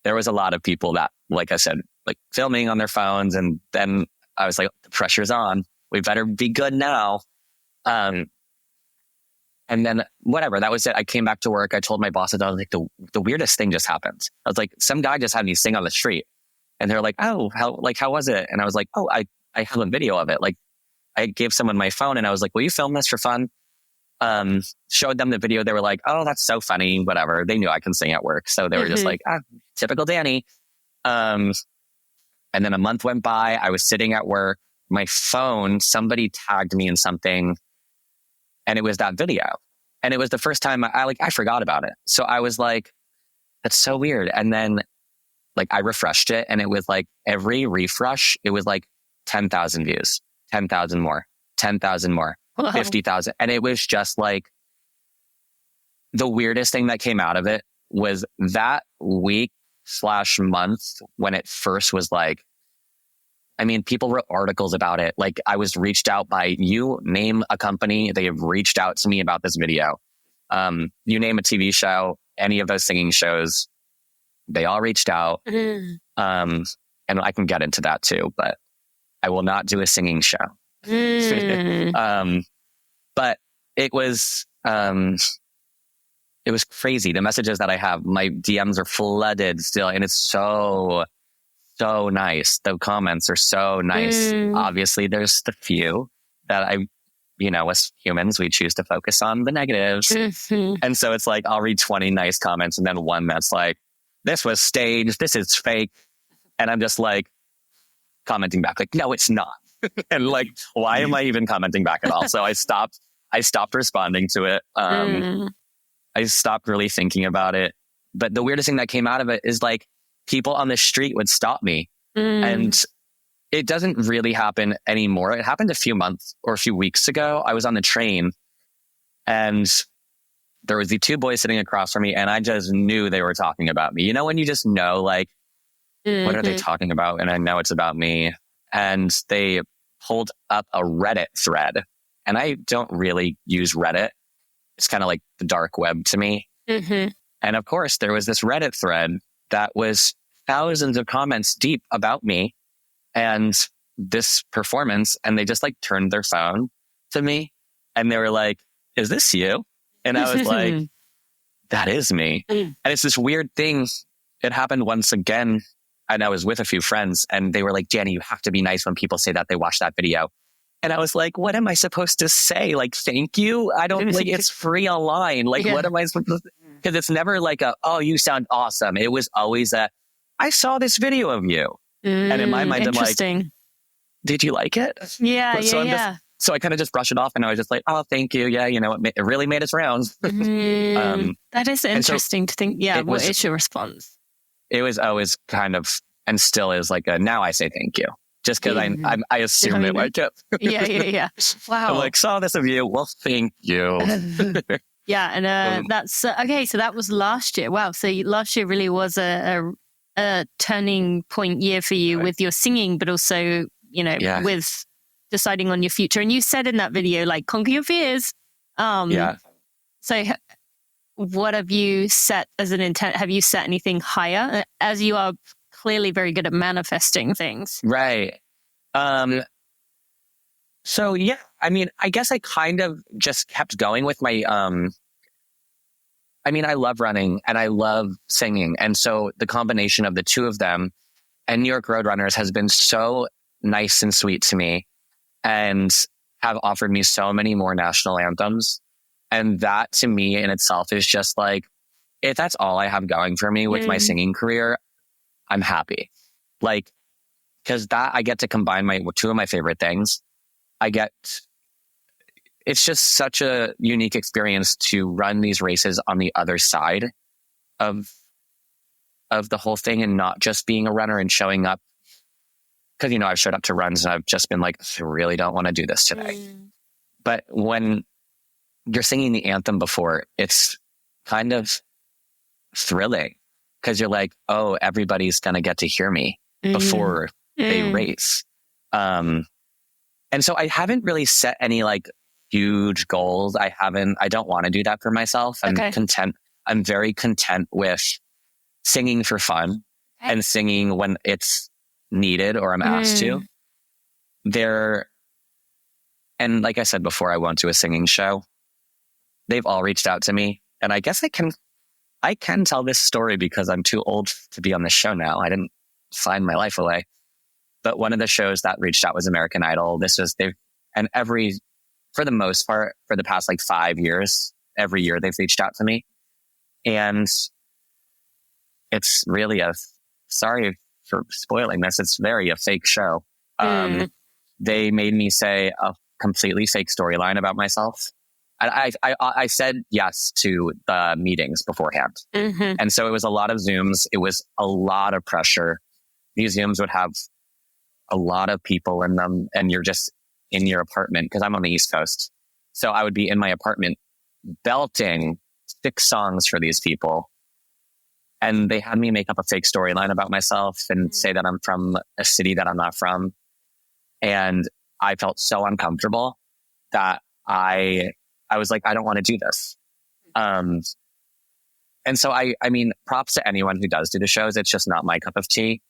there was a lot of people that, like I said, like filming on their phones. And then I was like, the pressure's on. We better be good now. And then whatever, that was it. I came back to work. I told my boss that I was like, the weirdest thing just happened. I was like, some guy just had me sing on the street, and they're like, oh, how was it? And I was like, oh, I have a video of it. Like I gave someone my phone and I was like, will you film this for fun? Showed them the video. They were like, oh, that's so funny. Whatever. They knew I can sing at work. So they were just like, typical Danny. And then a month went by. I was sitting at work. My phone, somebody tagged me in something, and it was that video. And it was the first time I forgot about it. So I was like, that's so weird. And then like I refreshed it, and it was like every refresh, it was like 10,000 views, 10,000 more, 10,000 more, 50,000. And it was just like the weirdest thing that came out of it was that week/month when it first was like, I mean, people wrote articles about it. Like I was reached out by, you name a company, they have reached out to me about this video. You name a TV show, any of those singing shows, they all reached out. And I can get into that too, but I will not do a singing show. But it was crazy. The messages that I have, my DMs are flooded still. And it's so nice. The comments are so nice. Obviously, there's the few that as humans, we choose to focus on the negatives. And so it's like, I'll read 20 nice comments and then one that's like, this was staged, this is fake. And I'm just like commenting back, like, no, it's not. And like, why am I even commenting back at all? So I stopped responding to it. I stopped really thinking about it. But the weirdest thing that came out of it is like, people on the street would stop me. And it doesn't really happen anymore. It happened a few months or a few weeks ago. I was on the train and there was the two boys sitting across from me, and I just knew they were talking about me. You know, when you just know, like, what are they talking about? And I know it's about me. And they pulled up a Reddit thread. And I don't really use Reddit. It's kind of like the dark web to me. And of course, there was this Reddit thread that was thousands of comments deep about me and this performance. And they just like turned their phone to me and they were like, is this you? And I was like, that is me. And it's this weird thing. It happened once again. And I was with a few friends and they were like, Danny, you have to be nice when people say that they watched that video. And I was like, what am I supposed to say? Like, thank you? I don't, like, it's free online. Like, what am I supposed to, because it's never like oh, you sound awesome. It was always I saw this video of you. And in my mind, I'm like, did you like it? Yeah, So I kind of just brush it off, and I was just like, oh, thank you. Yeah, it really made its rounds. That is interesting to think. Yeah, what is your response? It was always kind of, and still is like now I say thank you. Just because I assume it like it. Yeah. Wow. I'm like, saw this of you. Well, thank you. Yeah, and that's okay. So that was last year. Wow. So last year really was a turning point year for you with your singing, but also with deciding on your future. And you said in that video, like, conquer your fears. So what have you set as an intent? Have you set anything higher, as you are clearly very good at manifesting things? Right. So yeah, I mean, I guess I kind of just kept going with my, I mean, I love running and I love singing. And so the combination of the two of them and New York Roadrunners has been so nice and sweet to me and have offered me so many more national anthems. And that to me in itself is just like, if that's all I have going for me with my singing career, I'm happy. Like, because that I get to combine two of my favorite things. It's just such a unique experience to run these races on the other side of the whole thing, and not just being a runner and showing up. Because, I've showed up to runs and I've just been like, I really don't want to do this today. But when you're singing the anthem before, it's kind of thrilling because you're like, oh, everybody's going to get to hear me before they race. And so I haven't really set any like huge goals. I don't want to do that for myself. I'm content. I'm very content with singing for fun and singing when it's needed or I'm asked to. And like I said before, I went to a singing show. They've all reached out to me, and I guess I can tell this story because I'm too old to be on this show now. I didn't sign my life away. But one of the shows that reached out was American Idol. For the most part, for the past like 5 years, every year they've reached out to me. And it's really sorry for spoiling this, it's very a fake show. They made me say a completely fake storyline about myself. I said yes to the meetings beforehand. And so it was a lot of Zooms. It was a lot of pressure. These Zooms would have a lot of people in them, and you're just in your apartment, because I'm on the East Coast. So I would be in my apartment belting 6 songs for these people. And they had me make up a fake storyline about myself and say that I'm from a city that I'm not from. And I felt so uncomfortable that I was like, I don't want to do this. And so I mean, props to anyone who does do the shows. It's just not my cup of tea.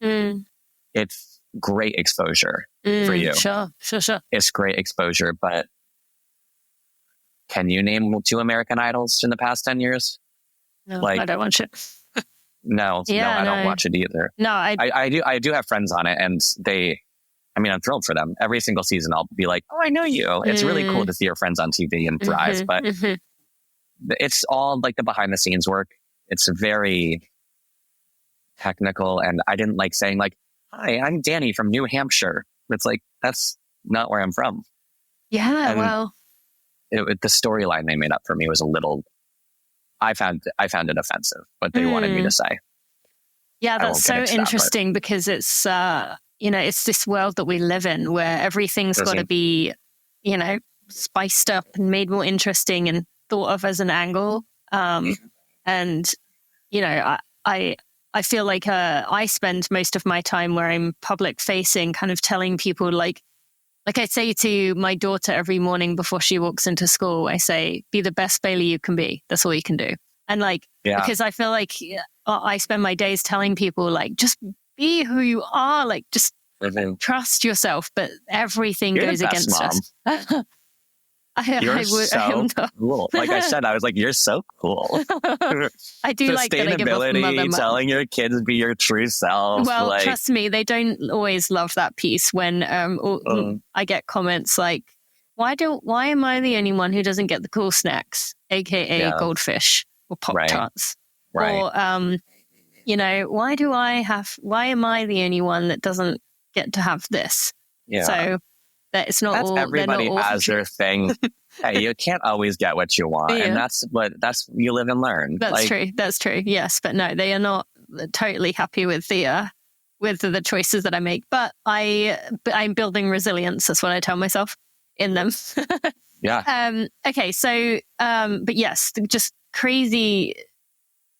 It's great exposure for you. Sure. It's great exposure, but can you name 2 American Idols in the past 10 years? No, I don't watch it. No, I don't watch it either. No, I do have friends on it, and I'm thrilled for them. Every single season, I'll be like, oh, I know you. It's really cool to see your friends on TV and thrive, but it's all like the behind the scenes work. It's very technical, and I didn't like saying like, hi, I'm Danny from New Hampshire. It's like, that's not where I'm from. Yeah, and the storyline they made up for me was a little, I found it offensive, what they wanted me to say. Yeah, that's so interesting because it's, it's this world that we live in where everything's got to be, spiced up and made more interesting and thought of as an angle. And, I feel like I spend most of my time where I'm public facing, kind of telling people like I say to my daughter every morning before she walks into school, I say, be the best Bailey you can be. That's all you can do. And because I feel like I spend my days telling people like, just be who you are, like just trust yourself, but everything goes against us. You're I so am not. cool. Like I said, I was like, you're so cool. I do like getting above Sustainability, telling your kids be your true self. Well, like, trust me, they don't always love that piece when I get comments like, why am I the only one who doesn't get the cool snacks, aka goldfish or Pop-Tarts? Right. Or why am I the only one that doesn't get to have this? Yeah. So that it's not that's all. Everybody not all has their thing. Hey, you can't always get what you want, and that's you live and learn. That's true. That's true. Yes, but no, they are not totally happy with the choices that I make. But I'm building resilience. That's what I tell myself in them. Yeah. Okay. So, but yes, just crazy.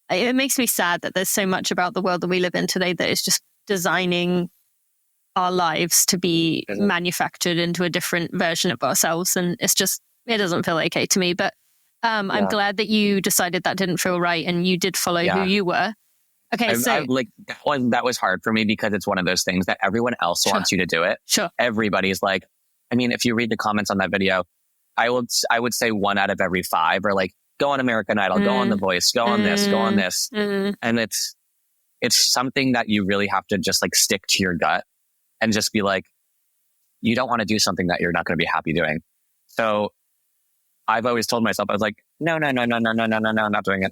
It makes me sad that there's so much about the world that we live in today that is just designing our lives to be manufactured into a different version of ourselves. And it doesn't feel okay to me. But I'm glad that you decided that didn't feel right and you did follow who you were. Okay, that was hard for me because it's one of those things that everyone else wants you to do it. Sure. Everybody's like, I mean, if you read the comments on that video, I would say 1 out of every 5 are like, go on American Idol, go on The Voice, go on this, go on this. And it's something that you really have to just like stick to your gut and just be like, you don't want to do something that you're not going to be happy doing. So I've always told myself, I was like, no, not doing it.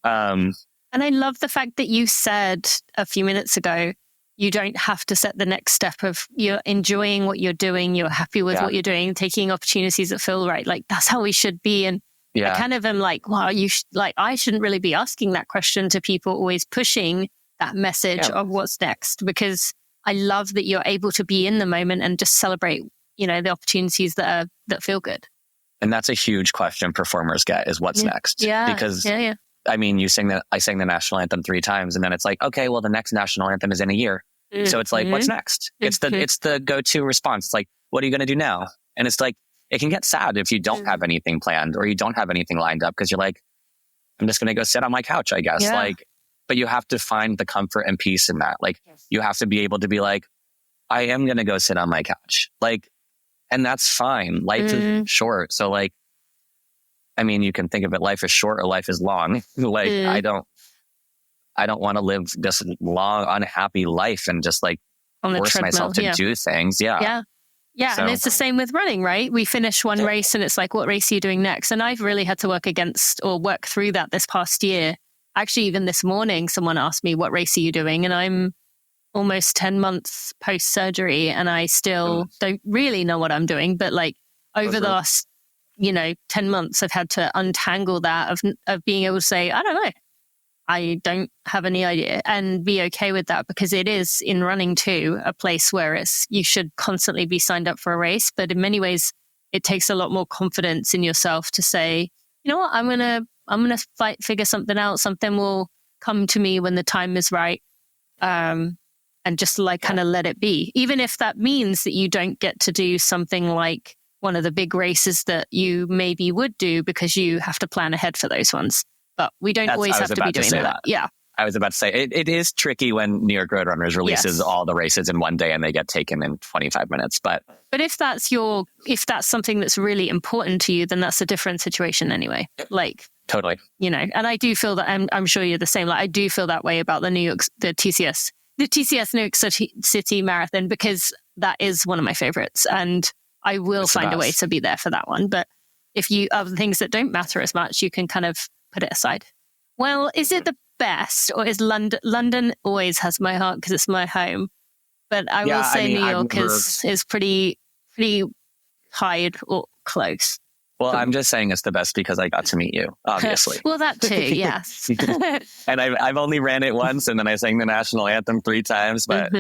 And I love the fact that you said a few minutes ago, you don't have to set the next step of you're enjoying what you're doing. You're happy with what you're doing, taking opportunities that feel right. Like that's how we should be. And I kind of am like, wow, I shouldn't really be asking that question to people, always pushing that message of what's next, because I love that you're able to be in the moment and just celebrate, the opportunities that feel good. And that's a huge question performers get is what's next? Yeah. Because I mean, I sang the national anthem 3 times and then it's like, okay, well the next national anthem is in a year. So it's like, what's next? It's the go-to response. It's like, what are you going to do now? And it's like, it can get sad if you don't have anything planned or you don't have anything lined up because you're like, I'm just going to go sit on my couch, I guess. Yeah. But you have to find the comfort and peace in that. Like you have to be able to be like, I am going to go sit on my couch. Like, and that's fine. Life is short. So like, I mean, you can think of it, life is short or life is long. Like, I don't want to live this long, unhappy life and just like force myself to do things. Yeah. So. And it's the same with running, right? We finish one race and it's like, what race are you doing next? And I've really had to work through that this past year. Actually, even this morning, someone asked me, what race are you doing? And I'm almost 10 months post-surgery and I still don't really know what I'm doing. But like over the last 10 months, I've had to untangle that of being able to say, I don't know. I don't have any idea and be okay with that because it is in running too, a place where you should constantly be signed up for a race. But in many ways, it takes a lot more confidence in yourself to say, you know what, I'm going to figure something out. Something will come to me when the time is right. And just like kind of let it be, even if that means that you don't get to do something like one of the big races that you maybe would do because you have to plan ahead for those ones. But we don't always have to be doing that. Yeah. I was about to say, it is tricky when New York Roadrunners releases all the races in one day and they get taken in 25 minutes. But if that's something that's really important to you, then that's a different situation anyway. Like totally, and I do feel that I'm sure you're the same. Like I do feel that way about the TCS New York City Marathon because that is one of my favorites and I will find a way to be there for that one. But if you other things that don't matter as much, you can kind of put it aside. Well, is it the best or is London always has my heart because it's my home? But I will say New York is pretty tied or close. Well, I'm just saying it's the best because I got to meet you, obviously. Well, that too, yes. And I've only ran it once and then I sang the national anthem 3 times, but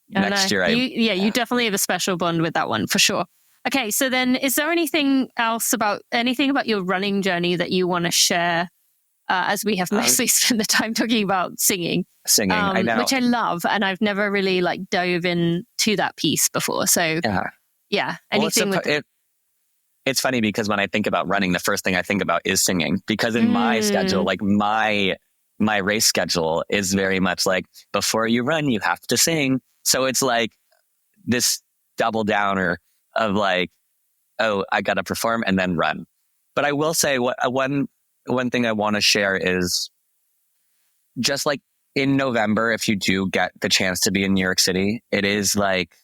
next year you definitely have a special bond with that one for sure. Okay, so then is there anything about your running journey that you want to share as we have mostly spent the time talking about singing, I know. which I love. And I've never really dove into that piece before. So anything it's funny because when I think about running, the first thing I think about is singing because in my schedule, like my race schedule is very much like before you run, you have to sing. So it's like this double downer of like, oh, I got to perform and then run. But I will say one thing I want to share is just like in November, if you do get the chance to be in New York City, it is like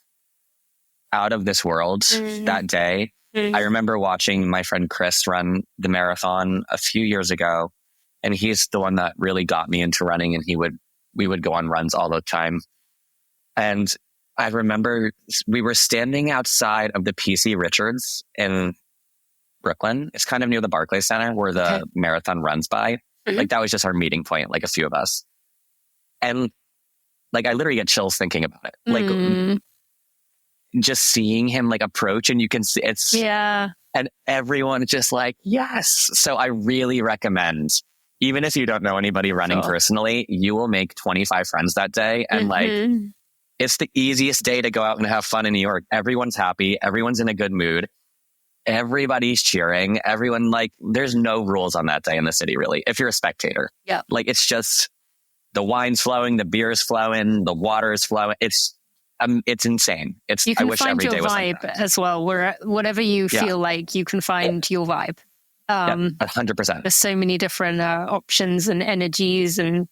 out of this world that day. I remember watching my friend Chris run the marathon a few years ago, and he's the one that really got me into running, and we would go on runs all the time. And I remember we were standing outside of the PC Richards in Brooklyn. It's kind of near the Barclays Center where the marathon runs by. Like that was just our meeting point, like a few of us. And like I literally get chills thinking about it. Like just seeing him like approach, and you can see and everyone just like, yes. So I really recommend, even if you don't know anybody running personally, you will make 25 friends that day. And like, it's the easiest day to go out and have fun in New York. Everyone's happy. Everyone's in a good mood. Everybody's cheering. Everyone, like, there's no rules on that day in the city, really, if you're a spectator. Yeah. Like, it's just the wine's flowing, the beer's flowing, the water's flowing. It's insane. You can I wish find every your day was vibe like that. as well, where whatever you feel like, you can find your vibe. 100%. There's so many different options and energies and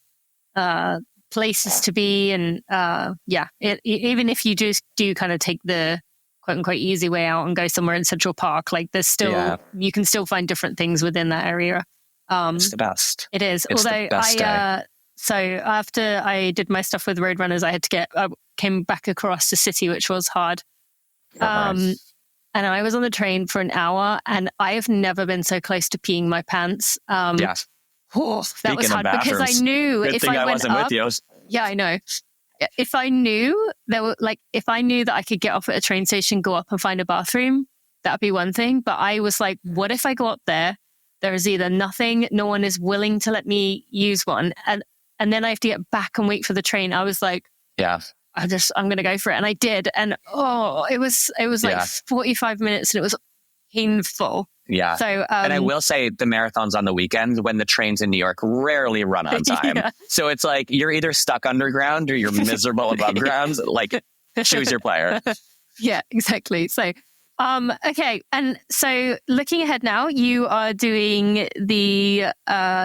places to be. And even if you just do kind of take the quote unquote easy way out and go somewhere in Central Park, like there's still, you can still find different things within that area. It's the best. It is. It's Although the best day. So after I did my stuff with Roadrunners, I came back across the city, which was hard. And I was on the train for an hour, and I have never been so close to peeing my pants. Yes. That was hard because I knew if I went up, with you. Yeah, I know. If I knew if I knew that I could get off at a train station, go up and find a bathroom, that'd be one thing. But I was like, what if I go up there? There is either nothing, no one is willing to let me use one, and then I have to get back and wait for the train. I was like, I'm going to go for it. And I did. And it was like 45 minutes, and it was painful. Yeah. So, and I will say the marathons on the weekends when the trains in New York rarely run on time. So it's like, you're either stuck underground or you're miserable above ground. Like, choose your player. Yeah, exactly. So, okay. And so looking ahead now, you are doing the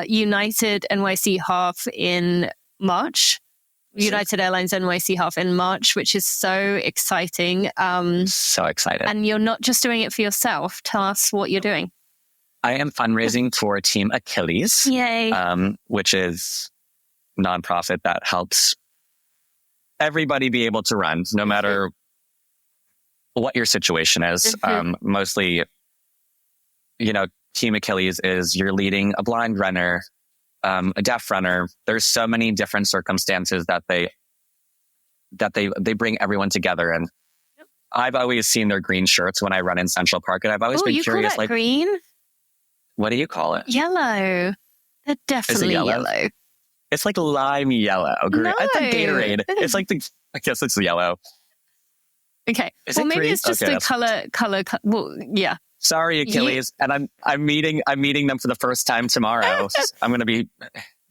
United NYC half in March. United Airlines NYC half in March, which is so exciting. So excited. And you're not just doing it for yourself. Tell us what you're doing. I am fundraising for Team Achilles. Yay. Which is a nonprofit that helps everybody be able to run, no matter what your situation is. Mostly, Team Achilles is you're leading a blind runner, a deaf runner. There's so many different circumstances that they bring everyone together. And I've always seen their green shirts when I run in Central Park, and I've always been curious. Call that green? What do you call it? Yellow. They're definitely yellow. It's like lime yellow. No. It's a Gatorade. It's like I guess it's yellow. Okay. Well, maybe green? It's just the color. Well, yeah. Sorry, Achilles. And I'm meeting them for the first time tomorrow. I'm going to be.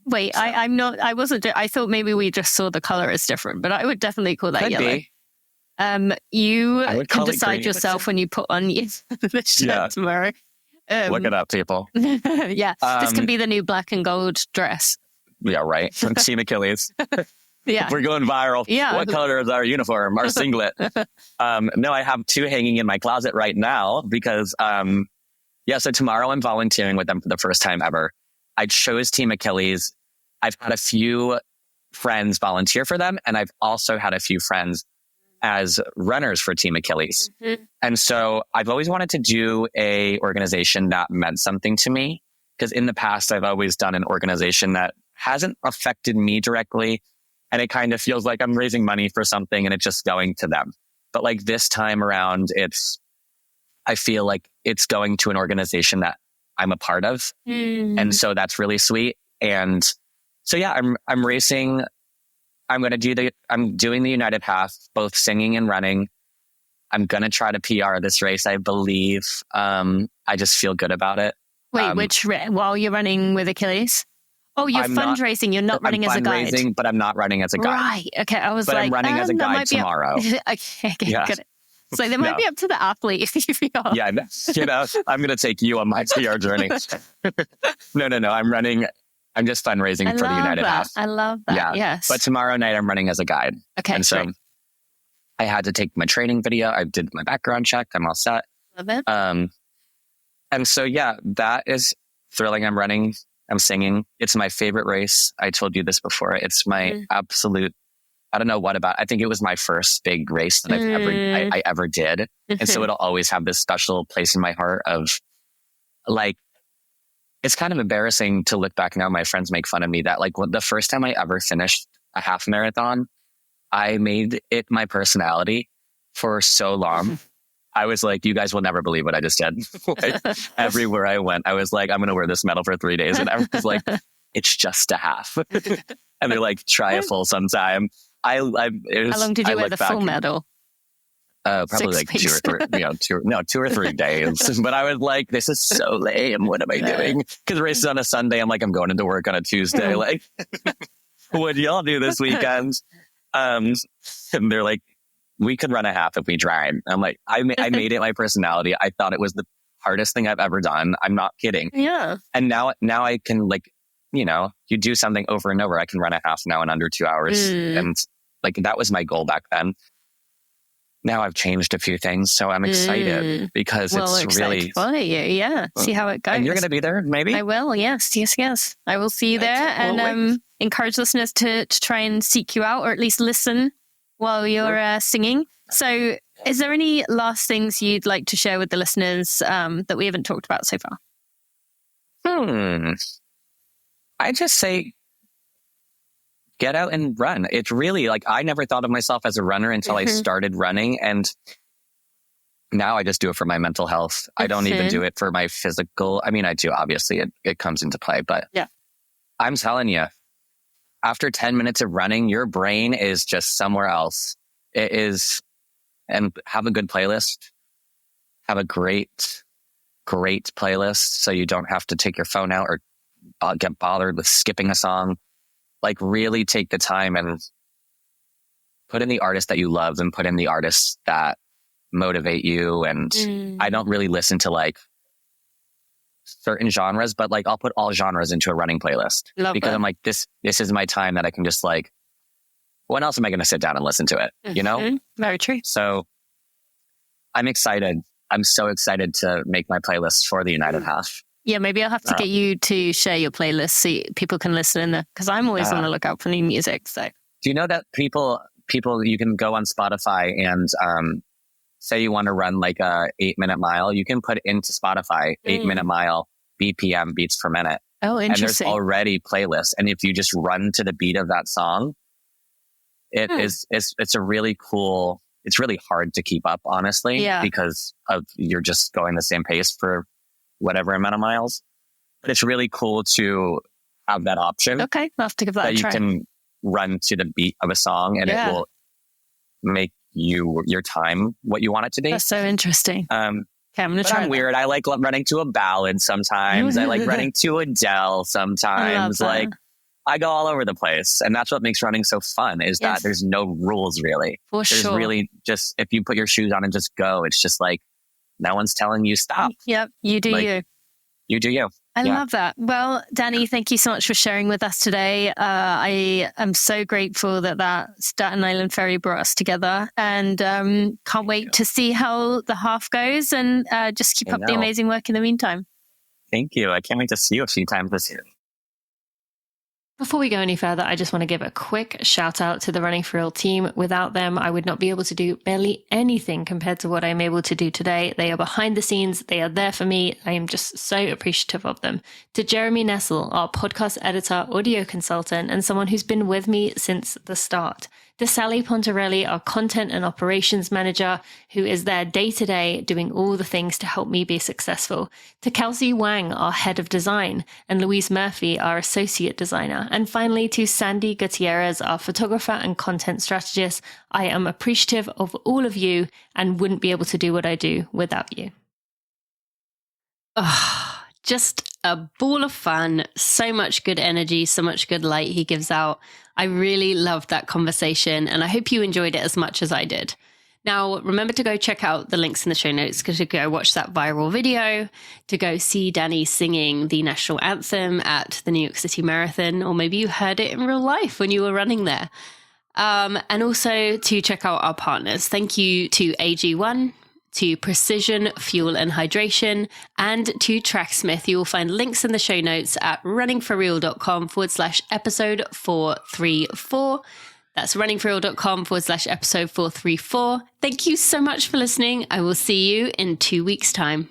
Wait, so. I'm not. I wasn't. I thought maybe we just saw the color as different, but I would definitely call that yellow. You can decide yourself when you put on the shirt tomorrow. Look it up, people. This can be the new black and gold dress. Yeah, right. Team Achilles. Yeah, we're going viral. Yeah. What color is our uniform? Our singlet? No, I have 2 hanging in my closet right now because, so tomorrow I'm volunteering with them for the first time ever. I chose Team Achilles. I've had a few friends volunteer for them, and I've also had a few friends as runners for Team Achilles. And so I've always wanted to do a organization that meant something to me, because in the past I've always done an organization that hasn't affected me directly. And it kind of feels like I'm raising money for something and it's just going to them. But like this time around, I feel like it's going to an organization that I'm a part of. And so that's really sweet. And so, I'm racing. I'm doing the United half, both singing and running. I'm going to try to PR this race, I believe. I just feel good about it. Wait, while you're running with Achilles? Oh, you're fundraising. You're not running as a guide. But I'm not running as a guide. Right. Okay. I was but I'm running as a guide tomorrow. Okay. Got it. So they might be up to the athlete if you are. Yeah, I'm going to take you on my PR journey. No. I'm just fundraising for the United Half. I love that. Yeah. Yes. But tomorrow night I'm running as a guide. Okay. And so great. I had to take my training video. I did my background check. I'm all set. Love it. And so, that is thrilling. I'm running. I'm singing. It's my favorite race. I told you this before. It's my absolute, I don't know what about, I think it was my first big race that I ever did. And so it'll always have this special place in my heart of like, it's kind of embarrassing to look back now. My friends make fun of me that like the first time I ever finished a half marathon, I made it my personality for so long. I was like, you guys will never believe what I just did. Like, everywhere I went, I was like, I'm going to wear this medal for 3 days. And everyone's like, it's just a half. And they're like, try a full sometime. How long did you wear the full medal? Probably 6 like weeks. 2 or 3 days. But I was like, this is so lame. What am I doing? Because the race is on a Sunday. I'm like, I'm going into work on a Tuesday. Like, what do y'all do this weekend? And they're like, we could run a half if we tried. I'm like, I made it my personality. I thought it was the hardest thing I've ever done. I'm not kidding. Yeah. And now I can like, you do something over and over. I can run a half now in under 2 hours. And like, that was my goal back then. Now I've changed a few things, so I'm excited because it's really for you. Yeah, see how it goes. And you're going to be there, maybe? I will. Yes. I will see you there, and encourage listeners to try and seek you out, or at least listen while you're singing. So, is there any last things you'd like to share with the listeners that we haven't talked about so far? I just say, get out and run. It's really like, I never thought of myself as a runner until I started running. And now I just do it for my mental health. I don't even do it for my physical. I mean, I do, obviously it comes into play, but I'm telling you, after 10 minutes of running, your brain is just somewhere else. It is, and have a good playlist. Have a great playlist so you don't have to take your phone out or get bothered with skipping a song. Like, really take the time and put in the artists that you love and put in the artists that motivate you. And I don't really listen to like certain genres, but like I'll put all genres into a running playlist because I'm like, this is my time that I can just like, when else am I going to sit down and listen to it? Very true. So I'm excited. I'm so excited to make my playlist for the United Half. Yeah, maybe I'll have to get you to share your playlist so people can listen in there, because I'm always on the lookout for new music. So, do you know that people you can go on Spotify and say you want to run like a 8-minute mile, you can put into Spotify 8-minute mile BPM, beats per minute. Oh, interesting. And there's already playlists, and if you just run to the beat of that song, it's a really cool. It's really hard to keep up, honestly, because you're just going the same pace for whatever amount of miles. But it's really cool to have that option. Okay, I'll have to give that a try. You can run to the beat of a song and it will make your time what you want it to be. That's so interesting. Okay, I'm going to try. I'm weird. I like running to a ballad sometimes. I like running to Adele sometimes. Like, I go all over the place. And that's what makes running so fun, is that there's no rules really. There's really just, if you put your shoes on and just go, it's just like, no one's telling you stop. Yep. You do you. You do you. I love that. Well, Danny, thank you so much for sharing with us today. I am so grateful that Staten Island ferry brought us together, and can't wait to see how the half goes, and just keep up the amazing work in the meantime. Thank you. I can't wait to see you a few times this year. Before we go any further, I just want to give a quick shout out to the Running for Real team. Without them, I would not be able to do barely anything compared to what I'm able to do today. They are behind the scenes. They are there for me. I am just so appreciative of them. To Jeremy Nessel, our podcast editor, audio consultant, and someone who's been with me since the start. To Sally Pontarelli, our content and operations manager, who is there day to day doing all the things to help me be successful. To Kelsey Wang, our head of design, and Louise Murphy, our associate designer. And finally, to Sandy Gutierrez, our photographer and content strategist. I am appreciative of all of you and wouldn't be able to do what I do without you. Oh, just a ball of fun, so much good energy, so much good light he gives out. I really loved that conversation, and I hope you enjoyed it as much as I did. Now, remember to go check out the links in the show notes, to go watch that viral video, to go see Danny singing the national anthem at the New York City Marathon, or maybe you heard it in real life when you were running there. And also to check out our partners. Thank you to AG1, to Precision Fuel and Hydration, and to Tracksmith. You will find links in the show notes at runningforreal.com/episode 434. That's runningforreal.com/episode 434. Thank you so much for listening. I will see you in 2 weeks' time.